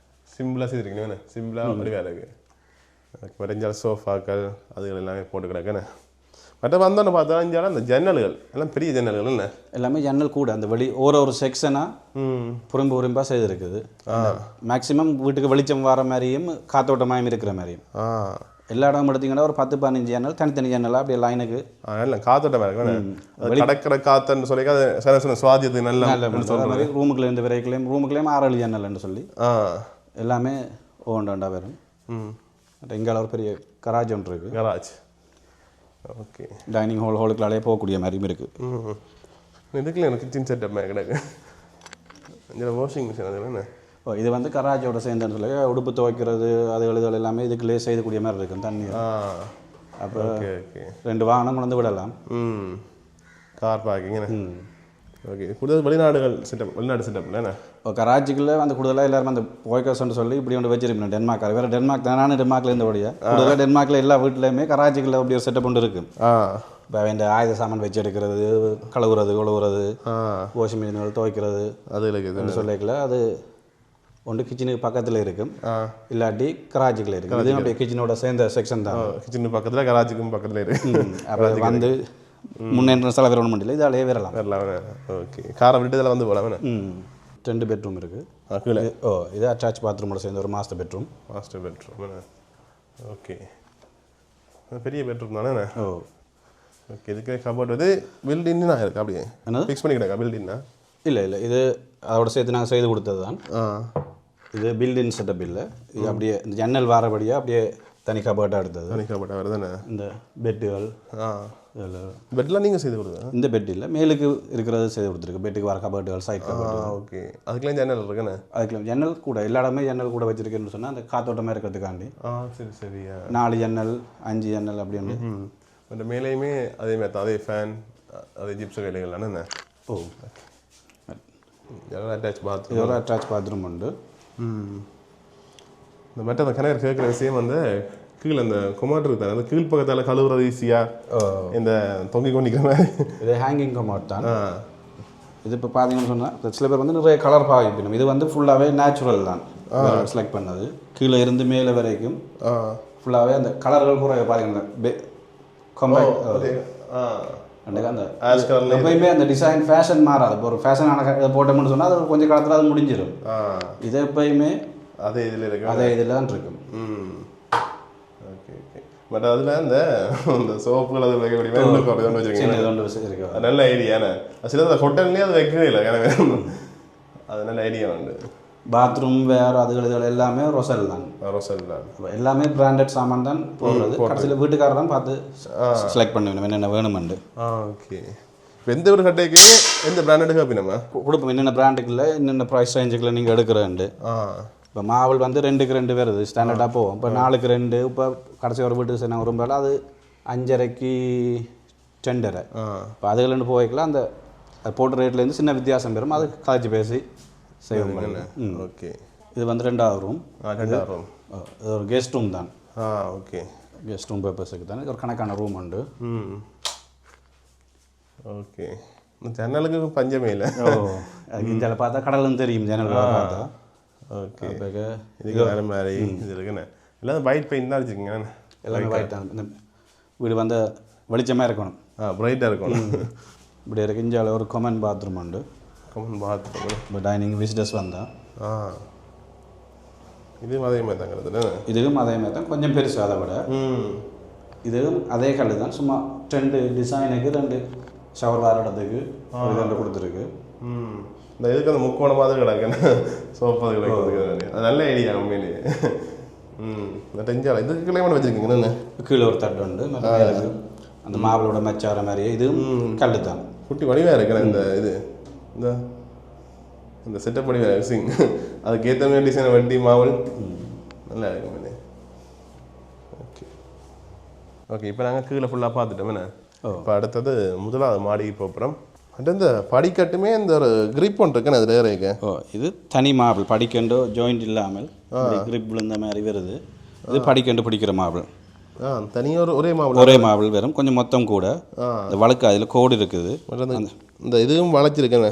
Speaker 1: சிம்பிளாக செய்திருக்கீங்க. சிம்பிளாக வடிவாக இருக்குது. வரைஞ்சால் சோஃபாக்கள் அதுகள் எல்லாமே போட்டு கிடக்குண்ணே. மற்ற வந்தோன்னு பார்த்தா இஞ்சாலும் அந்த ஜன்னல்கள் எல்லாம் பெரிய ஜன்னல்கள் என்ன
Speaker 2: எல்லாமே ஜன்னல் கூட அந்த வெளி ஒரு செக்ஷனாக புறம்பாக செய்திருக்குது. மேக்ஸிமம் வீட்டுக்கு வெளிச்சம் வர மாதிரியும் காத்தோட்டமாயும் இருக்கிற மாதிரியும் எல்லா இடமும் எடுத்தீங்கன்னா ஒரு 10-15 ஜன்னல் தனித்தனி ஜன்னலாக அப்படியே லைனுக்கு
Speaker 1: எல்லாம் காத்தோட்டமாக இருக்கு. கடற்கரை காத்துன்னு சொல்லி அது சில சுவாதியத்து நல்லா
Speaker 2: மாதிரி ரூமுக்குள்ள இந்த விரைக்குள்ளேயும் 6-7 ஜன்னல்னு சொல்லி எல்லாமே ஒவ்வொன்றா வரும். இங்கே ஒரு பெரிய கராஜ் ஒன்று இருக்குது.
Speaker 1: கராஜ். ஓகே.
Speaker 2: டைனிங் ஹோலுக்குள்ளாலே போகக்கூடிய மாதிரியும் இருக்குது.
Speaker 1: இதுக்குள்ள எனக்கு கிச்சன் செட்டப் கிடக்கு. வாஷிங் மிஷின் அது என்ன?
Speaker 2: இது வந்து கராஜோட சேர்ந்துன்னு சொல்லி உடுப்பு துவைக்கிறது அது எழுதல் எல்லாமே இதுக்குள்ளேயே செய்யக்கூடிய மாதிரி இருக்கும் தண்ணி. அப்போ 2 வாகனம் கொண்டு வந்து விடலாம்.
Speaker 1: Car parking. ஓகே. கூடுதல் வெளிநாடு செட்டப் இல்லைண்ணே?
Speaker 2: கராச்சிக்குள்ளே வந்து கூடுதலாக எல்லாரும் அந்த போய்க்கர்ஸ்ன்னு சொல்லி இப்படி ஒன்று வச்சிருப்பேன். டென்மார்க் வேறு டென்மார்க் தான். நானும் டென்மார்க்கில் இருந்தபடியா கூடுதலாக டென்மார்க்கில் எல்லா வீட்லேயுமே கராச்சிக்குள்ளே அப்படி ஒரு செட்டப் ஒன்று இருக்குது. இப்போ இந்த ஆயுத சாமான் வச்சு எடுக்கிறது, கழுவுறது வாஷிங் மிஷின்கள் துவைக்கிறது அது இருக்குதுன்னு சொல்லிக்கல. அது ஒன்று கிச்சனுக்கு பக்கத்தில் இருக்கும், இல்லாட்டி கராச்சிக்குள்ள இருக்குது. இது அப்படியே கிச்சனோட சேர்ந்த செக்ஷன் தான்.
Speaker 1: கிச்சனுக்கு பக்கத்தில் கராச்சிக்கும் பக்கத்தில் இருக்குது.
Speaker 2: அப்புறம் வந்து முன்னேற்ற சில பேர் ஒன்றும் பண்ணல, இதாலே வரலாம்.
Speaker 1: ஓகே. காரை விட்டு இதில் வந்து போகலாம்.
Speaker 2: 2 பெட்ரூம் இருக்குது. இது அட்டாச் பாத்ரூமோட சேர்ந்த ஒரு மாஸ்டர் பெட்ரூம்.
Speaker 1: ஓகே. பெரிய பெட்ரூம் தானே? ஓகே. இதுக்கு கபோர்ட் வந்து பில்டின்னா இருக்குது. அப்படியே ஃபிக்ஸ் பண்ணிக்கிட்டா பில்டின்னா? இல்லை
Speaker 2: இது அதோட சேர்த்து நாங்கள் செய்து கொடுத்தது தான். இது பில்டின் செட்டப் இல்லை. இது அப்படியே இந்த ஜன்னல் வாரபடியாக அப்படியே தனி கபோர்ட்டாக எடுத்தது.
Speaker 1: தனி கபோர்ட்டாக வருதுண்ணே.
Speaker 2: இந்த பெட்டுகள்
Speaker 1: பெட்லாம் நீங்கள் செய்து கொடுங்க?
Speaker 2: இந்த பெட் இல்லை, மேலுக்கு இருக்கிறது செய்து கொடுத்துருக்கு. பெட்டுக்கு வர கபோர்டுகள், சைட் கபோர்டு.
Speaker 1: ஓகே. அதுக்கெல்லாம் ஜன்னல் இருக்குண்ணே?
Speaker 2: அதுக்கெல்லாம் ஜன்னல் கூட எல்லா இடமே ஜன்னல் கூட வச்சிருக்கேன்னு சொன்னால் அந்த காத்தோட்டமாக இருக்கிறதுக்காண்டி.
Speaker 1: சரி சரி.
Speaker 2: 4 ஜன்னல் 5 ஜன்னல் அப்படின்னு.
Speaker 1: அந்த மேலேயுமே அதே மாதிரி தான், அதே ஃபேன், அதே ஜிப்ஸ் வேலைகள்லாண்ணே? Attach bathroom.
Speaker 2: இதோட அட்டாச் பாத்ரூம் உண்டு.
Speaker 1: இந்த மற்ற அந்த கணவர் கேட்குற விஷயம் வந்து கீழே அந்த கொமாட் இருக்குதானே, அந்த கீழ் பக்கத்தால் கழுவுறது ஈஸியாக இந்த தொங்கி கொண்டிக்கிற மாதிரி.
Speaker 2: இது ஹேங்கிங் கொமாட் தான். இது இப்போ பார்த்தீங்கன்னு சொன்னால் சில பேர் வந்து நிறைய கலர் பாவிக்கணும். இது வந்து ஃபுல்லாகவே நேச்சுரல் தான் செலக்ட் பண்ணது. கீழே இருந்து மேலே வரைக்கும் ஃபுல்லாகவே அந்த கலர்கள் கூட பார்த்தீங்கன்னா அந்த எப்பயுமே அந்த டிசைன் ஃபேஷன் மாறாது. இப்போ ஒரு ஃபேஷனான இதை போட்டோம்னு சொன்னால் அது கொஞ்சம் காலத்தில் அது முடிஞ்சிடும். இது எப்பயுமே
Speaker 1: அதே இதில் இருக்கு,
Speaker 2: அதே இதில் தான் இருக்கும்.
Speaker 1: Okay okay. பட் அதில் அந்த சோப்புகள் அது வைக்கக்கூடிய வச்சுருக்கீங்க, நல்ல ஐடியாண்ணே. சில ஹோட்டல்லேயே அது வைக்கவே இல்லை எனக்கு, அது நல்ல ஐடியா உண்டு.
Speaker 2: பாத்ரூம் வேறு அதுகள் எல்லாமே ரொசல் தான். எல்லாமே பிராண்டட் சாமான் தான் போடுறது. கடைசியில் வீட்டுக்காரர் தான் பார்த்து செலக்ட் பண்ண என்னென்ன வேணுமெண்டு.
Speaker 1: ஓகே. இப்போ எந்த ஒரு கட்டைக்கு எந்த பிராண்டடுக்கு அப்படின்னா
Speaker 2: கொடுப்போம், என்னென்ன பிராண்டுக்குள்ள என்னென்ன ப்ரைஸ் ரேஞ்சுக்குள்ள நீங்கள் எடுக்கிறேன்ட்டு. இப்போ மாவல் வந்து 2க்கு 2 வருது, ஸ்டாண்டர்டாக போவோம். இப்போ 4க்கு 2, இப்போ கடைசி ஒரு வீட்டுக்கு சரி வரும்போது அது 5.5க்கு 10.5. இப்போ அதுலேருந்து போய்க்கலாம். அந்த அது போட்ட ரேட்லேருந்து சின்ன வித்தியாசம் பெறும், அது கழிச்சு பேசி செய்வோம்.
Speaker 1: ஓகே.
Speaker 2: இது வந்து 2வது ரூம்.
Speaker 1: 2வது ரூம்
Speaker 2: இது ஒரு கெஸ்ட் ரூம் தான்.
Speaker 1: ஓகே.
Speaker 2: கெஸ்ட் ரூம் பர்பஸுக்கு தான். இது ஒரு கணக்கான ரூம் உண்டு.
Speaker 1: ஓகே. ஜன்னலுக்கு பஞ்சமே இல்லை.
Speaker 2: இதில் பார்த்தா கடலும் தெரியும் ஜன்னல் பார்த்தா.
Speaker 1: ஓகே. இதுக்கு வேறு மாதிரி இது இருக்குண்ணே. எல்லாம் ஒயிட் பெயிண்ட் தான் வச்சுக்கோங்க.
Speaker 2: எல்லாமே ஒயிட் தான். இந்த வீடு வந்து வெளிச்சமாக இருக்கணும்,
Speaker 1: பிரைட்டாக இருக்கணும்.
Speaker 2: இப்படி இருக்கு. இந்தியாவில் ஒரு காமன் பாத்ரூம் உண்டு.
Speaker 1: Common bathroom.
Speaker 2: இப்போ டைனிங் விசிட்டர்ஸ் வந்தால்
Speaker 1: இதுவும் அதே மாதிரி தாங்கிறது.
Speaker 2: இதுவும் அதே மாதிரி தான், கொஞ்சம் பெருசு அதை விட. இதுவும் அதே கல் தான், சும்மா 2 டிசைனுக்கு 2 ஷவர் வார இடத்துக்கு 2 கொடுத்துருக்கு.
Speaker 1: இந்த இதுக்கு அந்த முக்கோணமாக கிடக்குன்னு சோஃபா கிடைக்கிறது, அது நல்ல ஐடியா உண்மையிலேயே. இந்த டெஞ்சால் இதுக்கு கிளைமேட் வச்சுருக்கீங்கன்னு.
Speaker 2: கீழே ஒரு தட்டு உண்டு. அந்த மாவளோட மச்சார மாதிரியே இதுவும் கல் தான்.
Speaker 1: குட்டி வடிவாக இருக்கிறேன் இந்த இது இந்த செட்டப் வடிவாக சிங் அதுக்கேற்ற மாதிரி டிசைனை வட்டி மாவல் நல்லா இருக்கும். ஓகே ஓகே, இப்போ நாங்கள் கீழே ஃபுல்லாக பார்த்துட்டோம் என்ன. இப்போ அடுத்தது முதலாவது மாடிக்கு போகிறோம். அடுத்து இந்த படிக்கட்டுமே இந்த ஒரு கிரிப் ஒன்று இருக்குன்னு அது வேறு.
Speaker 2: இது தனி மாபிள், படிக்கண்டு ஜாயிண்ட் இல்லாமல் கிரிப் விழுந்த மாதிரி வருது. இது படிக்கண்டு பிடிக்கிற மாபிள்.
Speaker 1: தனியாக ஒரே மாபிள்
Speaker 2: வரும், கொஞ்சம் மொத்தம் கூட. இந்த வழக்கு அதில் கோடு இருக்குது,
Speaker 1: இந்த இதுவும் வளைச்சிருக்கேன்,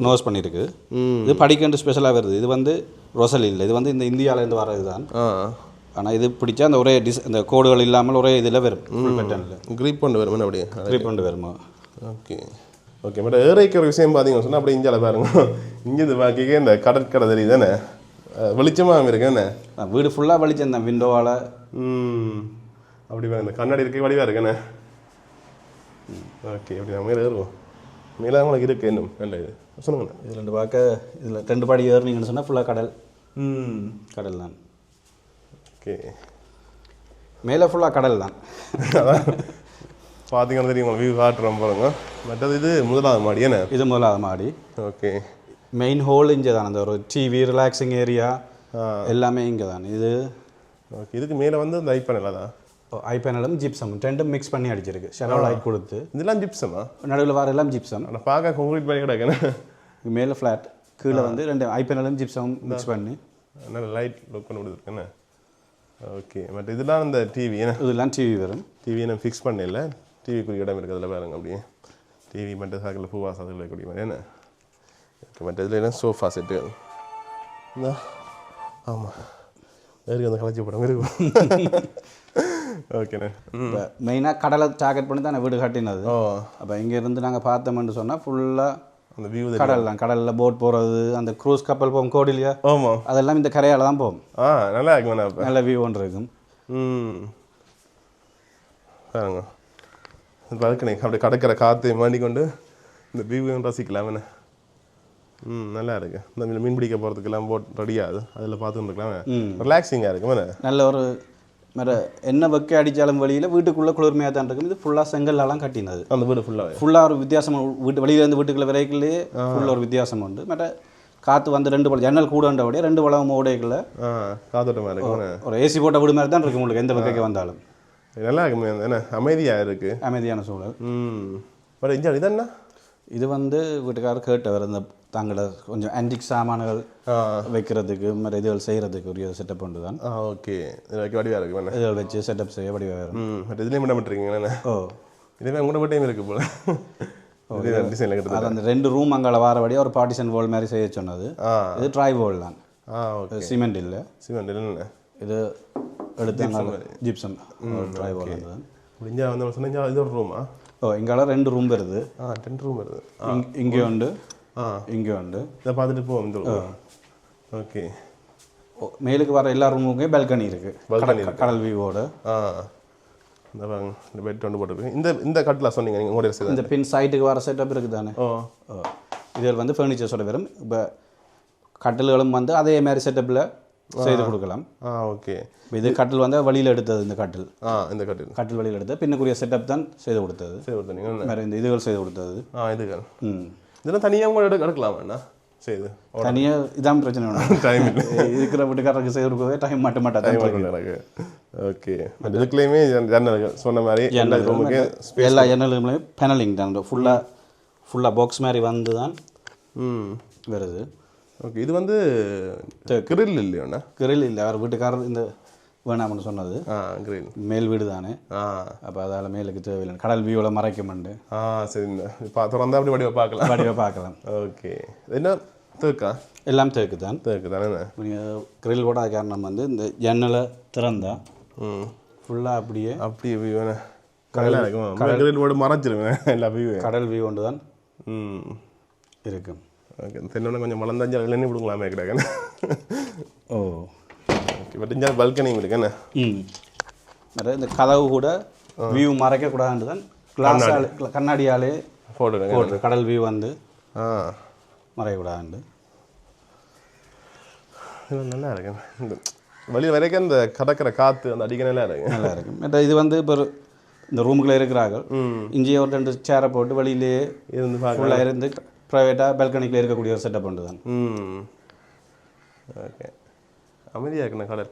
Speaker 2: நோஸ் பண்ணியிருக்கு. இது படிக்கண்டு ஸ்பெஷலாக வருது. இது வந்து ரொசல் இல்லை, இது வந்து இந்த இந்தியாவிலேருந்து வர்றது தான். ஆனால் இது பிடிச்சா அந்த ஒரே இந்த கோடுகள் இல்லாமல் ஒரே இதில் வரும், ஃபுல் பேட்டர்னில்
Speaker 1: கிரிப் ஒன்று வரும். அப்படியே
Speaker 2: கிரிப் ஒன்று வருமா?
Speaker 1: Okay okay. பட் ஏறைக்கிற விஷயம் பார்த்தீங்கன்னு சொன்னால் அப்படியே இஞ்சால பாருங்க, இங்கேருந்து பாக்கிக்கே இந்த கடற்கரை தெரியுது தானே, வெளிச்சமாக இருக்கேன்னு.
Speaker 2: வீடு ஃபுல்லாக வெளிச்சம் தான், விண்டோவால்.
Speaker 1: அப்படி இந்த கண்ணாடி இருக்க வடிவாக இருக்கேண்ணே. ஓகே, அப்படி நான் மேலே ஏறுவோம். மேலே அவங்களுக்கு இருக்கு இன்னும் நல்ல இது சொல்லுங்கண்ணா.
Speaker 2: இது ரெண்டு பார்க்க இதில் 2 படி ஏறினீங்கன்னு சொன்னால் ஃபுல்லாக கடல். கடல் தான்.
Speaker 1: ஓகே,
Speaker 2: மேலே ஃபுல்லாக கடல் தான்.
Speaker 1: அதான் பார்த்தீங்கன்னா தெரியும், வியூ காட்டுறோம் பாருங்க. மற்றது இது முதலாவது மாடி என்ன?
Speaker 2: இது முதலாவது மாடி.
Speaker 1: ஓகே,
Speaker 2: மெயின் ஹோல் இங்கே தான், அந்த ஒரு டிவி ரிலாக்ஸிங் ஏரியா எல்லாமே இங்கே தான். இது
Speaker 1: ஓகே. இதுக்கு மேலே வந்து இந்த ஐப்பேனல் தான்,
Speaker 2: ஐபேனலும் ஜிப்சம் ரெண்டும் மிக்ஸ் பண்ணி அடிச்சிருக்கு, ஷெரோ லைட் கொடுத்து.
Speaker 1: இதெல்லாம் ஜிப்சமா?
Speaker 2: நடுவில் வர எல்லாம் ஜிப்சம்.
Speaker 1: ஆனால் பார்க்க கான்கிரீட் பண்ணி கிடக்கேன்.
Speaker 2: மேலே ஃப்ளாட், கீழே வந்து 2 ஐபேனலும் ஜிப்சம் மிக்ஸ் பண்ணி
Speaker 1: நல்ல லைட் லுக் பண்ணி கொடுத்துருக்கேண்ணே. ஓகே, பட் இதெல்லாம் இந்த டிவி என்ன?
Speaker 2: இதெல்லாம் டிவி வரும்.
Speaker 1: டிவி நான் ஃபிக்ஸ் பண்ணல, டிவிக்குரிய இடம் இருக்கிறதுல பாருங்க. அப்படியே டிவி மட்டும் சாக்கில் பூவா சாக்கில் இருக்கக்கூடிய மாதிரி என்ன. ஓகே, மற்ற இதில் என்ன சோஃபா செட்டு. ஆமாம், வேறு அந்த கலைச்சி படம் இருக்கும். ஓகேண்ணே.
Speaker 2: மெயினாக கடலை டார்கெட் பண்ணி தான் வீடு கட்டினது. அப்போ இங்கேருந்து நாங்கள் பார்த்தோம்னு சொன்னால் ஃபுல்லாக
Speaker 1: அந்த வியூ
Speaker 2: கடல் தான். கடலில் போட் போகிறது, அந்த க்ரூஸ் கப்பல் போகும் கோடிலையா,
Speaker 1: ஆமாம்,
Speaker 2: அதெல்லாம் இந்த கரையால் தான் போகும்.
Speaker 1: நல்லா இருக்குண்ணா. இப்போ
Speaker 2: நல்ல வியூ ஒன்று இருக்கும்.
Speaker 1: பாருங்க, அதுக்குண்ணே அப்படியே கடற்கரை காற்று மாண்டிக்கொண்டு இந்த வியூ ரசிக்கலாம் என்ன. நல்லா இருக்கு. இந்த மீன் பிடிக்க போகிறதுக்கெல்லாம் போட் ரெடியாது, அதில் பார்த்துட்டு இருக்கலாம், ரிலாக்ஸிங்காக இருக்கும். நல்ல
Speaker 2: ஒரு மேலே என்ன வெக்க அடித்தாலும் வழியில் வீட்டுக்குள்ளே குளிர்மையாக தான் இருக்கும். இது ஃபுல்லாக செங்கல்லாம் கட்டினது.
Speaker 1: அந்த வீடு ஃபுல்லாக
Speaker 2: ஒரு வித்தியாசம். வீட்டு வெளியிலேருந்து வீட்டுக்குள்ளே விரைக்குள்ளே ஃபுல்லாக ஒரு வித்தியாசம் உண்டு. மற்ற காற்று வந்து 2 பழம் ஜன்னல் கூடண்டபடியே 2 பழம் ஓடைக்குள்ள
Speaker 1: காத்தோட்டமாக இருக்கும்.
Speaker 2: ஒரு ஏசி போட்ட வீடு மாதிரி தான் இருக்கும் உங்களுக்கு எந்த வெக்கைக்கு வந்தாலும்.
Speaker 1: நல்லா இருக்கும். என்ன அமைதியாக இருக்குது,
Speaker 2: அமைதியான சூழல்.
Speaker 1: பட் இங்கே இதென்ன?
Speaker 2: இது வந்து வீட்டுக்காரர் கேட்டவர், இந்த தங்களை கொஞ்சம் ஆன்டிக் சாமான்கள் வைக்கிறதுக்கு மாதிரி இதுகள் செய்கிறதுக்கு உரிய செட்டப் ஒன்று தான்.
Speaker 1: ஓகே, வடிவாக இருக்கு.
Speaker 2: இதுகள் வச்சு செட்டப் செய்ய வடிவாக வரும்.
Speaker 1: பட் இதுலேயும் பண்ண மாட்டேருக்கீங்களா? இதுவே உங்களோட டைம் இருக்குது போல. டிசைனில் கிட்ட
Speaker 2: அது அந்த 2 ரூம் அங்கே வாரபடியாக ஒரு பார்ட்டிஷன் வால் மாதிரி செய்ய சொன்னது. இது ட்ரை வால் தான், சிமெண்ட் இல்லை.
Speaker 1: சிமெண்ட் இல்லை, இது
Speaker 2: எடுத்து ஜிப்சம் ட்ரை வால் தான்.
Speaker 1: முடிஞ்சா வந்து சொன்னீங்க இது ஒரு ரூமா?
Speaker 2: இங்கால 2 ரூம் வருது.
Speaker 1: 2 ரூம் வருது.
Speaker 2: இங்கே உண்டு, இங்கே உண்டு.
Speaker 1: இதை பார்த்துட்டு போவோம். ஓகே,
Speaker 2: மேலுக்கு வர எல்லா ரூமுக்குமே பால்கனி இருக்குது, கடல் வியூவோட.
Speaker 1: இந்த பாருங்க, இந்த பெட் ஒன்று போட்டுருக்கு. இந்த கட்டில் சொன்னீங்க நீங்கள் உங்களுடைய
Speaker 2: இந்த பின் சைட்டுக்கு வர செட்டப் இருக்குது தானே. இதில் வந்து ஃபர்னிச்சர்ஸோட வரும். இப்போ கட்டில்களும் வந்து அதே மாதிரி செட்டப்பில் செய்து கொடுக்கலாம்.
Speaker 1: ஓகே,
Speaker 2: இது கட்டில் வந்து வழியில் எடுத்தது. இந்த கட்டில்
Speaker 1: கட்டில்
Speaker 2: வழியில் எடுத்தது, பின்ன கூடிய செட்டப் தான் செய்து கொடுத்தது. வேறு இந்த இதுகள் செய்து கொடுத்தது.
Speaker 1: இதுகள் இதெல்லாம் தனியாக உங்களை எடுக்கலாம் வேண்டாம், செய்து
Speaker 2: தனியாக இதான் பிரச்சனை வேணும். டைம் இல்லை, இருக்கிற வீட்டுக்காரருக்கு செய்து கொடுக்கவே டைம் மாட்டேன்.
Speaker 1: ஓகே, இதுக்குள்ளேயுமே ஜன்னல் சொன்ன மாதிரி
Speaker 2: எல்லா ஜன்னலுமே பேனலிங் தான், ஃபுல்லாக பாக்ஸ் மாதிரி வந்து தான் வருது.
Speaker 1: ஓகே, இது வந்து கிரில் இல்லையோண்ணா?
Speaker 2: கிரில் இல்லை, அவர் வீட்டுக்காரர் இந்த வேணாம்னு சொன்னது.
Speaker 1: கிரில் மேல்
Speaker 2: மேல் வீடு தானே, அப்போ அதால் மேலுக்கு தேவையில்லை, கடல் வியூவில் மறைக்க மாட்டேன்.
Speaker 1: சரி, திறந்தா அப்படி வடிவை பார்க்கலாம். ஓகே, என்ன தேக்கா?
Speaker 2: எல்லாம் தேக்கு தான்.
Speaker 1: தேக்கு தானே.
Speaker 2: நீங்கள் கிரில் போட காரணம் வந்து இந்த ஜன்னலை திறந்தா ஃபுல்லாக அப்படியே
Speaker 1: வியூ கடலாக இருக்கும். கிரில் போர்டு மறைச்சிருவேன் எல்லா வியூ,
Speaker 2: கடல் வியூ ஒன்று தான் இருக்கும்.
Speaker 1: ஓகே, தென்னோட கொஞ்சம் மலர்ந்தாஞ்சல் இல்லைன்னு விடுங்களாமே கிடக்குன்னு. ஓகே, பட் இங்கே பல்கனியும் இருக்குண்ணே.
Speaker 2: இந்த கதவு கூட வியூ மறைக்கக்கூடாதுன்னு தான் கிளாஸ் கண்ணாடியாலே போடுற கடல் வியூ வந்து மறையக்கூடாதுண்டு.
Speaker 1: நல்லா இருக்கு. இந்த வழி வரைக்கும் அந்த கடற்கரை காற்று அந்த அடிக்க நல்லா இருக்கு.
Speaker 2: நல்லா இருக்கும். இது வந்து இப்போ இந்த ரூமுக்குள்ளே இருக்கிறார்கள் இங்கேயே ஒரு 2 சேரை போட்டு வெளியிலேயே
Speaker 1: இருந்து
Speaker 2: ஃபுல்லாக இருந்து ப்ரைவேட்டாக பால்கனிக்குள்ளே இருக்கக்கூடிய ஒரு செட்டப் உண்டு தான்.
Speaker 1: ஓகே, அமைதியாக இருக்குண்ணா கடல்,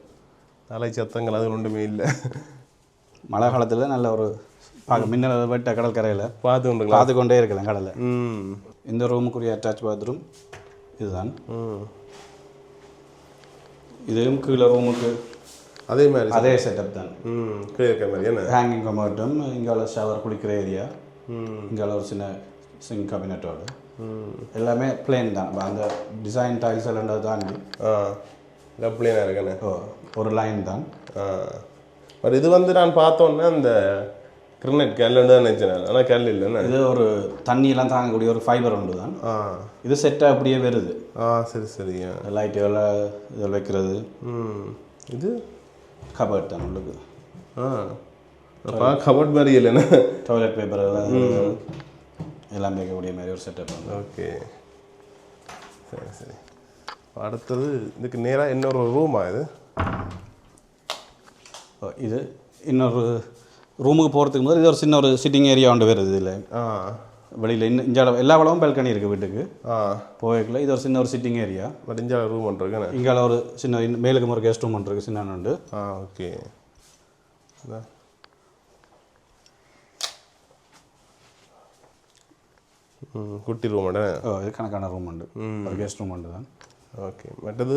Speaker 1: அலை சத்தங்கள் அது ஒன்றுமே இல்லை.
Speaker 2: மழை காலத்தில் நல்ல ஒரு பார்க்க மின்னல் வெட்ட கடற்கரையில் பார்த்து கொண்டே இருக்கலாம் கடலை. இந்த ரூமுக்குரிய அட்டாச் பாத்ரூம் இதுதான். இதுவும் கீழே ரூமுக்கு
Speaker 1: அதே மாதிரி
Speaker 2: அதே செட்டப் தான்.
Speaker 1: கீழே இருக்க மாதிரி என்ன
Speaker 2: ஹேங்கிங் கமோட்டும், இங்கால ஷவர் குளிக்கிற ஏரியா, இங்கால ஒரு சின்ன சிங் கேபினட்டோடு எல்லாமே பிளேன் தான். அந்த டிசைன் டைல்ஸ் எல்லாம் தாண்டி
Speaker 1: பிளேனாக இருக்கேன்னு
Speaker 2: ஒரு லைன் தான்.
Speaker 1: பட் இது வந்து நான் பார்த்தோன்னே அந்த கிரினெட் கல்லுன்னு தான் நினச்சேன், ஆனால் கல் இல்லைன்னு.
Speaker 2: இது ஒரு தண்ணியெல்லாம் தாங்கக்கூடிய ஒரு ஃபைபர் ஒன்று தான். இது செட்டாக அப்படியே வருது.
Speaker 1: சரி சரிங்க.
Speaker 2: லைட் எல்லாம் இதில் வைக்கிறது.
Speaker 1: இது
Speaker 2: கபர்ட் தான் உங்களுக்கு.
Speaker 1: கபர்ட் மாதிரி இல்லைன்னா
Speaker 2: டாய்லெட் பேப்பர் எல்லாம் வைக்கக்கூடிய மாதிரி ஒரு செட்டப்.
Speaker 1: ஓகே, சரி சரி. அடுத்தது இதுக்கு நேராக இன்னொரு ரூமா இது?
Speaker 2: இது இன்னொரு ரூமுக்கு போகிறதுக்கு முதல் இது ஒரு சின்ன ஒரு சிட்டிங் ஏரியா ஒன்று வருது. இதில் வெளியில் இங்கே எல்லா வளமும் பால்கனி இருக்குது வீட்டுக்கு போய்க்கல. இது ஒரு சின்ன ஒரு சிட்டிங் ஏரியா.
Speaker 1: பட் இங்கே ரூம் பண்ணுறேங்க.
Speaker 2: இங்கே ஒரு சின்ன மேலுக்கு ஒரு கெஸ்ட் ரூம் பண்ணுறது சின்ன உண்டு.
Speaker 1: ஓகே, குட்டி ரூம்
Speaker 2: இது கணக்கான ரூம் உண்டு. ஒரு கெஸ்ட் ரூம் உண்டு தான்.
Speaker 1: ஓகே, மற்றது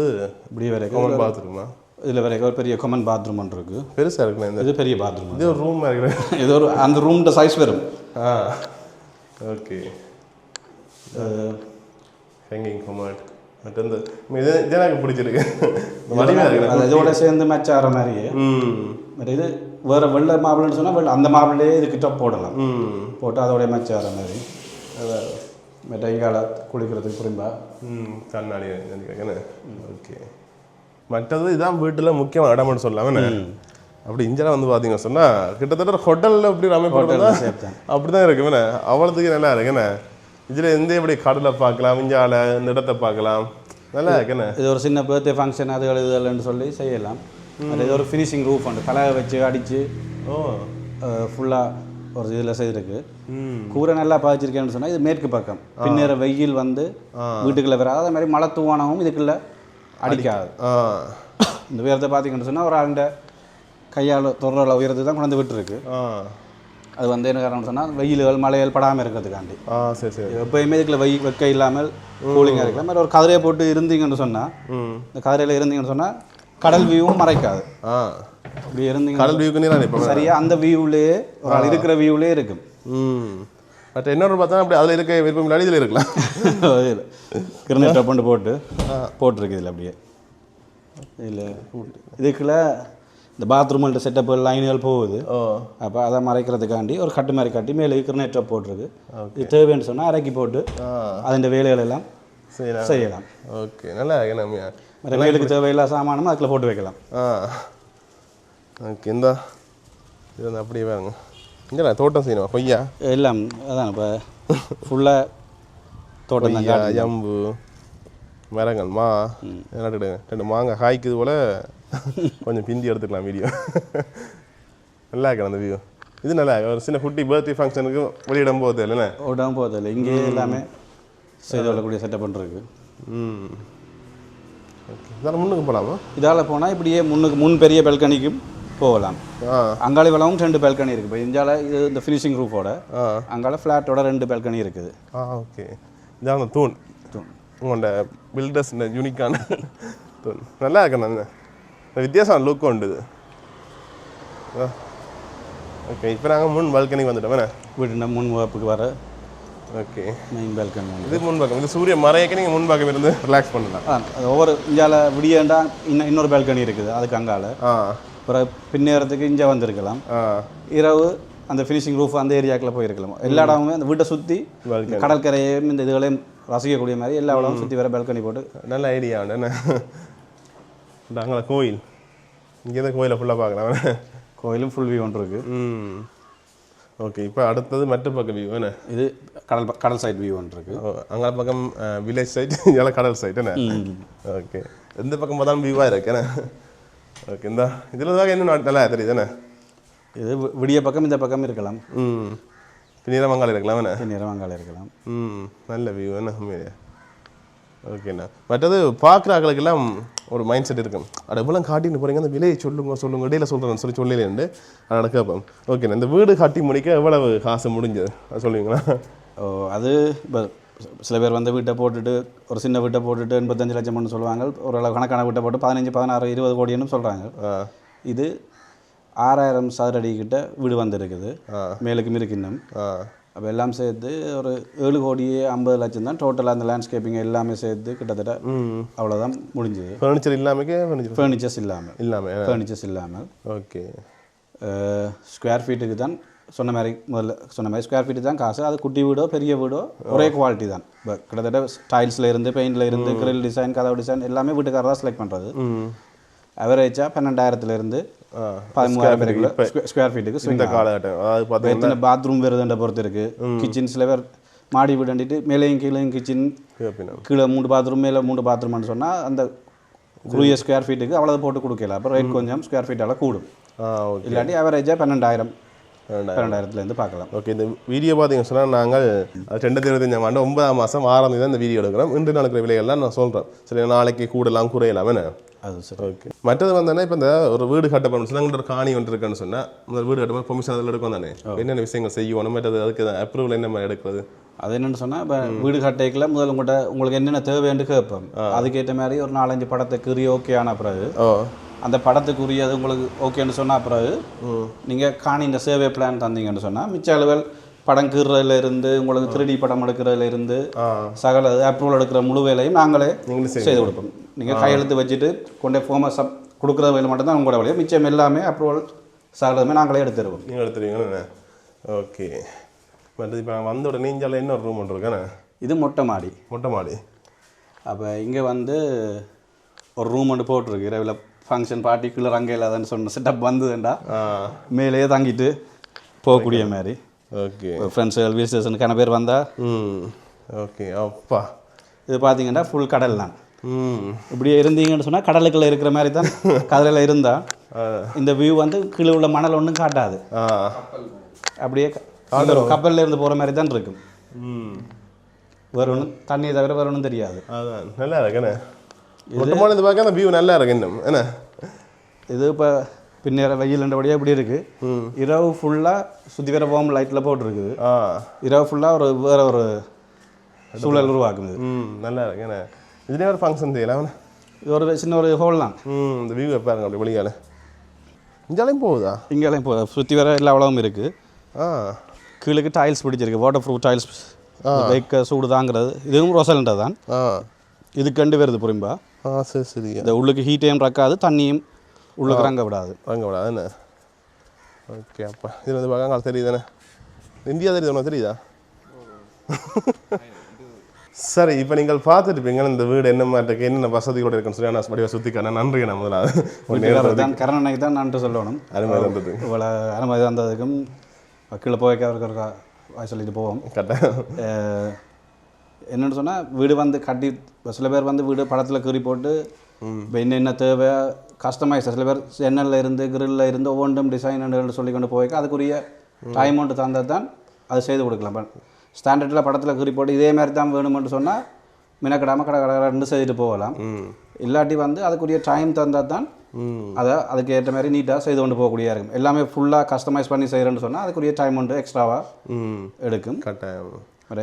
Speaker 2: இப்படி வரைக்கும்
Speaker 1: பாத்ரூமா?
Speaker 2: இதில் வரைக்கும் ஒரு பெரிய காமன் பாத்ரூம் ஒன்று இருக்குது.
Speaker 1: பெருசாக இருக்குண்ணா
Speaker 2: இது பெரிய பாத்ரூம்.
Speaker 1: இது ஒரு ரூம் இருக்கிறேன்.
Speaker 2: இது ஒரு அந்த ரூம்ட சைஸ் வரும்.
Speaker 1: ஓகே, ஹேங்கிங் கமோட் மற்ற இது எனக்கு பிடிச்சிருக்கு.
Speaker 2: இதோட சேர்ந்து மேட்ச் ஆகிற மாதிரியே. பட் இது வேறு வெள்ளை மாப்பிள்ளைன்னு சொன்னால் அந்த மாப்பிள்ளையே இதுக்கிட்ட போடலாம். போட்டு அதோடைய மேட்ச் ஆகிற மாதிரி. அதை மெட்டைங்கால குளிக்கிறதுக்கு புரியும்பா
Speaker 1: கண்ணாடி. ஓகே, மற்றது இதான் வீட்டில் முக்கியமான இடம்னு சொல்லாமல் அப்படி இஞ்செல்லாம் வந்து பார்த்தீங்கன்னு சொன்னால் கிட்டத்தட்ட ஹோட்டலில் இப்படி அமைப்பு அப்படி தான் இருக்குமே. அவ்வளோத்துக்கு நல்லா இருக்குண்ணே. இதில் எந்த எப்படி கடலை பார்க்கலாம், இஞ்சால இந்த இடத்தை பார்க்கலாம், நல்லா இருக்குண்ணே.
Speaker 2: இது ஒரு சின்ன பர்த்டே ஃபங்க்ஷன் அது இதுலன்னு சொல்லி செய்யலாம். அது ஒரு ஃபினிஷிங் ரூஃப் உண்டு, கலவை வச்சு அடித்து ஃபுல்லாக ஒரு இதில் செய்திருக்கு. கூரை நல்லா பாய்ச்சிருக்கேன்னு சொன்னால் இது மேற்கு பக்கம். பின்னேற வெயில் வந்து வீட்டுக்குள்ளே வராது. அதே மாதிரி மழை தூவானவும் இதுக்குள்ளே அடிக்காது. இந்த உயரத்தை பார்த்தீங்கன்னு சொன்னால் ஒரு ஆண்ட கையால் தொடர உயரத்தை தான் கொண்டு விட்டுருக்கு. அது வந்து என்ன காரணம்னு சொன்னால் வெயில்கள் மழைகள் படாமல் இருக்கிறதுக்காண்டி.
Speaker 1: சரி சரி.
Speaker 2: எப்போயுமே இதுக்குள்ள வெக்க இல்லாமல் கூலிங்காக இருக்கலாம். மாதிரி ஒரு கதிரையை போட்டு இருந்தீங்கன்னு சொன்னால், இந்த கதிரையில் இருந்தீங்கன்னு சொன்னால் கடல் வியூவும் மறைக்காது. இப்படி இருந்தீங்க
Speaker 1: கடல் வியூக்கு
Speaker 2: சரியாக அந்த வியூவிலேயே ஒரு ஆள் இருக்கிற வியூவிலே இருக்கும்.
Speaker 1: பட் இன்னொரு பார்த்தா அப்படி அதில் இருக்க விருப்பம் இல்லாடி இதில் இருக்கலாம்.
Speaker 2: கிரினெட் பண்ணி போட்டுருக்கு இதில் அப்படியே. இதில் இதுக்குள்ள இந்த பாத்ரூம்கிட்ட செட்டப் லைன்கள் போகுது. அப்போ அதை மறைக்கிறதுக்காண்டி ஒரு கட்டு மாதிரி கட்டி மேலே கிரினெட் போட்டிருக்கு. இது தேவைன்னு சொன்னால் இறக்கி போட்டு அதன் வேலைகள் எல்லாம் செய்யலாம்.
Speaker 1: ஓகே, நல்லா இருக்கேன்.
Speaker 2: மற்ற வேலுக்கு தேவையில்லா சாமானும் அதில் போட்டு வைக்கலாம்.
Speaker 1: ஓகே, இந்த இது வந்து அப்படியே வாங்க. இங்கே தோட்டம் செய்யணும். கொய்யா
Speaker 2: எல்லாம் அதான் இப்போ ஃபுல்லாக தோட்டம் தான்.
Speaker 1: ஜம்பு மரங்கள் நட்டுடுங்க. 2 மாங்காய் காய்க்குது போல் கொஞ்சம் பிந்தி எடுத்துக்கலாம் வீடியோ. நல்லா இருக்கேன் அந்த வியூ. இது நல்லா ஒரு சின்ன குட்டி பர்த்டே ஃபங்க்ஷனுக்கு வெளியிடம் போகுது இல்லைண்ணே?
Speaker 2: விடாமல் போகுது இல்லை. இங்கே எல்லாமே செய்து கொள்ளக்கூடிய செட்டப் பண்ணுறதுக்கு.
Speaker 1: ஓகே, இதால் முன்னுக்கு போகலாமா?
Speaker 2: இதால் போனால் இப்படியே முன் பெரிய பெல்கனிக்கும் போகலாம். அங்காளி வளமும் 2 பெல்கனி இருக்குது. இப்போ இந்தியாவில் இது இந்த ஃபினிஷிங் ரூஃபோட அங்கால ஃப்ளாட்டோட 2 பெல்கனி இருக்குது.
Speaker 1: ஓகே, இதான் தூண் உங்களோட பில்டர்ஸ் யூனிக்கான தூண். நல்லா இருக்கேன். வித்தியாசம் லுக் உண்டு இது. ஓகே, இப்போ நாங்கள் முன் பால்கனி வந்துட்டோம்.
Speaker 2: வீட்டு முன் வகுப்புக்கு வர
Speaker 1: ஓகே
Speaker 2: மெயின் பால்கனி
Speaker 1: இது முன் பக்கம். இது சூரிய மறையக்கு நீங்கள் முன் பக்கம் இருந்து ரிலாக்ஸ் பண்ணலாம்.
Speaker 2: ஒவ்வொரு இந்தியாவில் விடியண்டா இன்னொரு பால்கனி இருக்குது அதுக்கு அங்கால. அப்புறம் பின்னேறதுக்கு இங்கே வந்திருக்கலாம். இரவு அந்த ஃபினிஷிங் ரூஃப் அந்த ஏரியாக்கில் போயிருக்கலாம். எல்லா இடமுமே அந்த வீட்டை சுற்றி கடற்கரையும் இந்த இதுகளையும் ரசிக்கக்கூடிய மாதிரி எல்லா இடமும் சுற்றி வர பால்கனி போட்டு
Speaker 1: நல்ல ஐடியா உண்டு. என்ன அங்கே கோயில் இங்கே தான் கோயிலை ஃபுல்லாக பார்க்கலாம்.
Speaker 2: கோயிலும் ஃபுல் வியூ ஒன்று இருக்குது.
Speaker 1: ஓகே, இப்போ அடுத்தது மற்ற பக்கம் வியூ என்ன? இது
Speaker 2: கடல் சைட் வியூ ஒன்று இருக்குது.
Speaker 1: அங்கே பக்கம் வில்லேஜ் சைட், இங்கே கடல் சைட் என்ன? ஓகே, எந்த பக்கம் பார்த்தாலும் வியூவாக இருக்கு என்ன? ஓகே, இந்த இதில் தான் இன்னும் நல்லா தெரியுது என்ன?
Speaker 2: இது விடிய பக்கம் இந்த பக்கம் இருக்கலாம்.
Speaker 1: பின்னிற வங்காளம் இருக்கலாம் என்ன?
Speaker 2: பின்னிற வங்காளம் இருக்கலாம்.
Speaker 1: நல்ல வியூ என்ன உண்மையிலே. ஓகேண்ணா. மற்றது பார்க்குற ஆக்களுக்கெல்லாம் ஒரு மைண்ட் செட் இருக்கும். அது எவ்வளோ காட்டின்னு போகிறீங்க, அந்த விலையை சொல்லுங்க இடையில சொல்கிறேன்னு சொல்லலேண்டு அதோட கேட்போம். ஓகேண்ணா. இந்த வீடு கட்டி முடிக்க எவ்வளவு காசு முடிஞ்சது அது சொல்லுவீங்களா?
Speaker 2: அது இப்போ சில பேர் வந்து வீட்டை போட்டுட்டு ஒரு சின்ன வீட்டை போட்டுட்டு 85 லட்சம்னு சொல்லுவாங்க. ஓரளவு கணக்கான வீட்டை போட்டு 15, 16, 20 கோடின்னு சொல்கிறாங்க. இது 6000 சதுர அடி கிட்ட வீடு வந்துருக்குது. மேலுக்கும் இருக்கு இன்னும். அப்போ எல்லாம் சேர்த்து ஒரு 7 கோடியே 50 லட்சம் தான் டோட்டலாக அந்த லேண்ட்ஸ்கேப்பிங் எல்லாமே சேர்த்து கிட்டத்தட்ட அவ்வளோதான் முடிஞ்சுது.
Speaker 1: ஃபர்னிச்சர் இல்லாமல்
Speaker 2: ஃபர்னிச்சர்ஸ் ஃபர்னிச்சர்ஸ் இல்லாமல்.
Speaker 1: ஓகே.
Speaker 2: ஸ்கொயர் ஃபீட்டுக்கு தான் முதல்ல சொன்ன மாதிரி ஸ்கொயர் ஃபீட்டு தான் காசு. அது குட்டி வீடோ பெரிய வீடோ ஒரே குவாலிட்டி தான். இப்போ கிட்டத்தட்ட டைல்ஸில் இருந்து பெயிண்டில் இருந்து கிரில் டிசைன் கதவு டிசைன் எல்லாமே வீட்டுக்காரர் தான் செலக்ட் பண்ணுறது. அவரேஜாக 12,000 13,000 ஸ்கொயர் ஃபீட்டுக்கு இந்த காலகட்டம். அதாவது எத்தனை பாத்ரூம் வருதுன்ற பொறுத்து இருக்குது. கிச்சன் சில பேர் மாடி வீடு கண்டிட்டு மேலேயும் கீழேயும் கிச்சன், கீழே 3 பாத்ரூம் மேலே 3 பாத்ரூம்னு சொன்னால் அந்த குறுகிய ஸ்கொயர் ஃபீட்டுக்கு அவ்வளோ போட்டு கொடுக்கல. அப்புறம் ரேட் கொஞ்சம் ஸ்கொயர் ஃபீட்டால் கூடும். இல்லாட்டி அவரேஜாக 12,000 பார்க்கலாம்.
Speaker 1: ஓகே. இந்த வீடியோ பார்த்தீங்கன்னு சொன்னால் நாங்கள் 2025 ஆண்டு 9ஆம் மாதம் 6ஆம் தேதி தான் இந்த வீடியோ எடுக்கிறோம். இன்று நடக்கிற விலைகள்லாம் நான் சொல்கிறேன். சரி, நாளைக்கு கூடலாம் குறையலாம் என்ன?
Speaker 2: அது சரி.
Speaker 1: ஓகே. மற்றது வந்தோன்னா இப்போ இந்த ஒரு வீடு கட்டப்படணும் சொன்னால் ஒரு காணி ஒன்று இருக்குன்னு சொன்னால் இந்த வீடு கட்டப்போ பெர்மிஷன் அதில் எடுக்கும் தானே? என்னென்ன விஷயங்கள் செய்யணும், மற்றது அதுக்கு அப்ரூவல் என்ன எடுக்கிறது?
Speaker 2: அது என்னென்னு சொன்னால் இப்போ வீடு கட்டைக்குள்ள முதல்ல உங்களுக்கு என்னென்ன தேவைன்னு கேட்போம். அதுக்கேற்ற மாதிரி ஒரு 4-5 படத்தை கீறி ஓகே ஆன பிறகு அந்த படத்துக்குரியது உங்களுக்கு ஓகேன்னு சொன்னால் பிறகு நீங்கள் காணி இந்த சேவை பிளான் தந்தீங்கன்னு சொன்னால் மிச்ச அளவில் படம் கீறதுல இருந்து உங்களுக்கு 3D படம் எடுக்கிறதுல இருந்து சகல அப்ரூவல் எடுக்கிற முழு வேலையும் நாங்களே செய்து கொடுப்போம். நீங்கள் கையெழுத்து வச்சுட்டு கொண்டே ஃபார்மை கொடுக்குற வேலை மட்டும்தான் உங்களோட வேலையை. மிச்சம் எல்லாமே அப்ரூவல் சகலமே நாங்களே எடுத்துருவோம்.
Speaker 1: நீங்கள் எடுத்துருவீங்கன்னு? ஓகே. பட் இப்போ வந்த உடனே இஞ்சால என்ன ஒரு ரூம் ஒன்று இருக்கானே?
Speaker 2: இது மொட்டை மாடி. அப்போ இங்கே வந்து ஒரு ரூம் ஒன்று போட்டிருக்கு. இரவில் ஃபங்க்ஷன் பார்ட்டி கீழே அங்கே இல்லாதன்னு சொன்ன செட்டப் வந்ததுண்டா மேலேயே தங்கிட்டு போகக்கூடிய மாதிரி.
Speaker 1: ஓகே.
Speaker 2: ஃப்ரெண்ட்ஸ் ரயில்வே ஸ்டேஷனுக்கான பேர் வந்தா.
Speaker 1: ஓகே. அப்பா
Speaker 2: இது பார்த்தீங்கன்னா ஃபுல் கடல் தான். இப்படியே இருந்தீங்கன்னு சொன்னால் கடலுக்குள்ளே இருக்கிற மாதிரி தான் கடலில் இருந்தால் இந்த வியூ வந்து கீழே உள்ள மணல் ஒன்றும் காட்டாது. அப்படியே கப்பலில் இருந்து போகிற மாதிரி தான் இருக்கும். வேறு ஒன்றும் தண்ணியை தவிர வேறு ஒன்றும் தெரியாது.
Speaker 1: அதான் நல்லா இருக்குண்ணே. இது பார்க்க அந்த வியூ நல்லா இருக்கு இன்னும் என்ன?
Speaker 2: இது இப்போ பின்னேற வெயில்ன்றபடியாக இப்படி இருக்குது. இரவு ஃபுல்லாக சுற்றி வேற ஹோம் லைட்டில் போட்டுருக்குது. இரவு ஃபுல்லாக வேற ஒரு சூழல் உருவாக்குது.
Speaker 1: நல்லா இருக்கு என்ன? இதுலேயே ஒரு ஃபங்க்ஷன் செய்யலாம்.
Speaker 2: இது ஒரு சின்ன ஒரு ஹோல் தான்.
Speaker 1: இந்த வியூ பாருங்க அப்படி வெளியால். இங்கேயும் போகுதா?
Speaker 2: இங்கேயும் போகுது. சுற்றி வேற எல்லா அவ்வளவும் இருக்குது. கீழே டைல்ஸ் பிடிச்சிருக்கு. Water proof tiles. பைக்கை சூடு தாங்கிறது. இதுவும் ரோசல்ன்றது தான். இது கண்டு வருது புரியும்பா?
Speaker 1: சரி சரி.
Speaker 2: இந்த உள்ளுக்கு ஹீட்டையும் ரக்காது, தண்ணியும் உள்ளுக்கு ரங்க விடாது.
Speaker 1: என்ன? ஓகே. அப்பா இது வந்து பார்க்க தெரியுதானே? இந்தியா தெரியுது, உனக்கு தெரியுதா? சரி, இப்போ நீங்கள் பார்த்துட்டுப்பீங்க இந்த வீடு என்ன மாதிரி இருக்குது, என்னென்ன வசதியோடு இருக்குன்னு சொல்லி நான் படிவாக சுற்றிக்கான நன்றி. நான் முதல்ல
Speaker 2: கரணனைக்கு தான் நன்றி சொல்லணும்.
Speaker 1: அனுமதி வந்தது.
Speaker 2: இவ்வளோ அனுமதி வந்ததுக்கும் கீழே போய்க்க சொல்லிட்டு போவோம்.
Speaker 1: கரெக்டாக
Speaker 2: என்னென்னு சொன்னால் வீடு வந்து கட்டி சில பேர் வந்து வீடு படத்தில் கீறி போட்டு இப்போ என்னென்ன தேவை கஸ்டமைஸ் சில பேர் ஜன்னலில் இருந்து கிரில்லில் இருந்து ஒவ்வொன்றும் டிசைன் சொல்லி கொண்டு போய்க்க அதுக்குரிய டைம் ஒன்று தந்தது தான் அது செய்து கொடுக்கலாம். ஸ்டாண்டர்டில் படத்தில் கீறி போட்டு இதே மாதிரி தான் வேணுமென்று சொன்னால் மினக்கடாமல் கடை செய்துட்டு போகலாம். இல்லாட்டி வந்து அதுக்குரிய டைம் தந்தால் தான் அதை அதுக்கு ஏற்ற மாதிரி நீட்டாக செய்து கொண்டு போகக்கூடிய இருக்கும். எல்லாமே ஃபுல்லாக கஸ்டமைஸ் பண்ணி செய்கிறேன்னு சொன்னால் அதுக்குரிய டைம் ஒன்று எக்ஸ்ட்ராவாக எடுக்கும்.
Speaker 1: கட்டாயம்.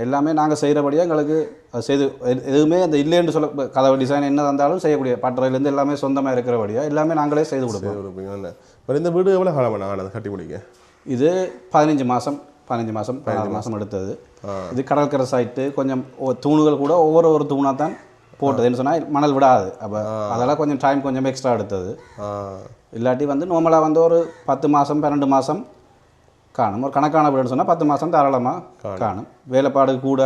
Speaker 2: எல்லாமே நாங்கள் செய்கிறபடியாக எங்களுக்கு அது செய்து எதுவுமே அந்த இல்லைன்னு சொல்ல கதவு டிசைன் என்ன தந்தாலும் செய்யக்கூடிய பட்டறையிலேருந்து எல்லாமே சொந்தமாக இருக்கிறபடியாக எல்லாமே நாங்களே செய்து கொடுப்போம்.
Speaker 1: இந்த வீடு எவ்வளோ காலம் நாங்கள் கட்டி பிடிக்க?
Speaker 2: இது 15 மாதம் எடுத்தது. இது கடற்கரை சைட்டு கொஞ்சம் தூணுகள் கூட ஒவ்வொரு தூணாக தான் போட்டதுன்னு சொன்னால் மணல் விடாது. அப்போ அதெல்லாம் கொஞ்சம் டைம் கொஞ்சம் எக்ஸ்ட்ரா எடுத்தது. இல்லாட்டி வந்து நார்மலாக வந்து ஒரு 10 மாதம் 12 மாதம் காணும். ஒரு கணக்கான வீடுன்னு சொன்னால் 10 மாதம் தாராளமாக காணும். வேலைப்பாடு கூட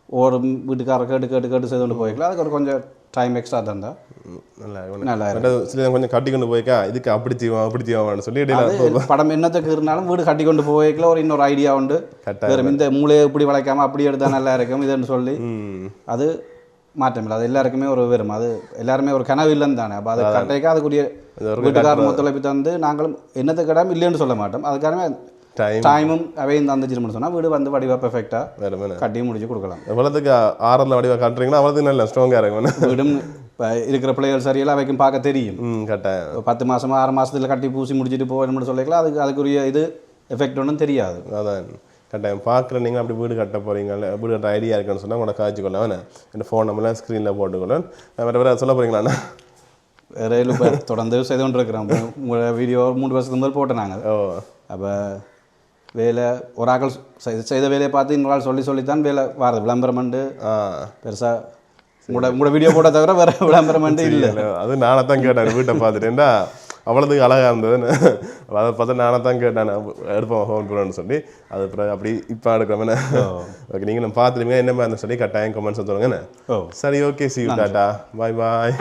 Speaker 2: ஒரு வீட்டுக்காரர் கேட்டு செய்து கொண்டு போய்க்கலாம். அதுக்கு ஒரு கொஞ்சம் டைம் எக்ஸ்ட்ரா தந்தா நல்லா
Speaker 1: சில கொஞ்சம் கட்டி கொண்டு போய்க்கா இதுக்கு அப்படி செய்வான்னு சொல்லி
Speaker 2: படம் என்னத்துக்கு இருந்தாலும் வீடு கட்டி கொண்டு போய்க்கல ஒரு இன்னொரு ஐடியா உண்டு. இந்த மூளையை இப்படி வளைக்காமல் அப்படி எடுத்தால் நல்லா இருக்கும் இதுன்னு சொல்லி அது மாற்றம் இல்லை. அது எல்லாருக்குமே ஒரு வரும். அது எல்லாருமே ஒரு கனவு இல்லைன்னு தானே. அப்போ அது கட்டைக்கு அதுக்குரிய வீட்டுக்காரர் ஒத்துழைப்பு தந்து நாங்களும் என்னத்துக்கு இடம் இல்லைன்னு சொல்ல மாட்டோம். அதுக்காரமே டைமும் அவையும் தந்துச்சுன்னு சொன்னால் வீடு வந்து வடிவாக பெர்ஃபெக்டாக கட்டி முடிச்சு கொடுக்கலாம்.
Speaker 1: எவ்வளோத்துக்கு ஆறில் வடிவாக காட்டுறீங்கன்னா அவ்வளோத்துக்கு நல்லா ஸ்ட்ராங்காக இருக்கும்.
Speaker 2: வீடும் இப்போ இருக்கிற பிள்ளைகள் சரியில்லை அவைக்கும் பார்க்க தெரியும்.
Speaker 1: கட்டாயம்
Speaker 2: 10 மாதமோ 6 மாதத்தில் கட்டி பூசி முடிச்சுட்டு போகணும்னு சொல்லிக்கலாம். அதுக்குரிய இது எஃபெக்ட் ஒன்றும் தெரியாது.
Speaker 1: அதான் கட்டாயம் பார்க்குற நீங்கள் அப்படி வீடு கட்ட போகிறீங்க, வீடு கட்ட ஐடியா இருக்குன்னு சொன்னால் உங்களை காய்ச்சிக்கொள்ள வேணே என் ஃபோன் நம்பர்லாம் ஸ்க்ரீனில் போட்டுக்கொள்ள. வேறு வேறு சொல்ல போகிறீங்களாண்ணா?
Speaker 2: வேறு இப்போ தொடர்ந்து செய்து கொண்டு இருக்கிறோம். உங்களோட வீடியோ 3 வருஷத்துக்கு முதல் போட்டேன் நாங்கள். அப்போ வேலை ஒரு ஆக்கள் செய்த வேலையை பார்த்து இன்னொரு ஆள் சொல்லித்தான் வேலை வாரது. விளம்பரம் பண்ணு பெருசாக உங்களோட வீடியோ போட்ட தவிர வேறு விளம்பரம் பண்ணு இல்லை.
Speaker 1: அது நானே தான் கேட்டேன் வீட்டை பார்த்துட்டேன்டா அவ்வளோதுக்கு அழகாக இருந்ததுன்னு. அதை பார்த்து நானே தான் கேட்டேன் எடுப்போம் ஹோம் டூர்னு சொல்லி. அது அப்புறம் அப்படி இப்போ எடுக்கிறோமே. ஓகே, நீங்களும் பார்த்துருவீங்க என்ன மாதிரி சொல்லி கட்டாயம் கமெண்ட்ஸ் சொல்லுங்கண்ணே. சரி, okay, C you, tata, bye bye.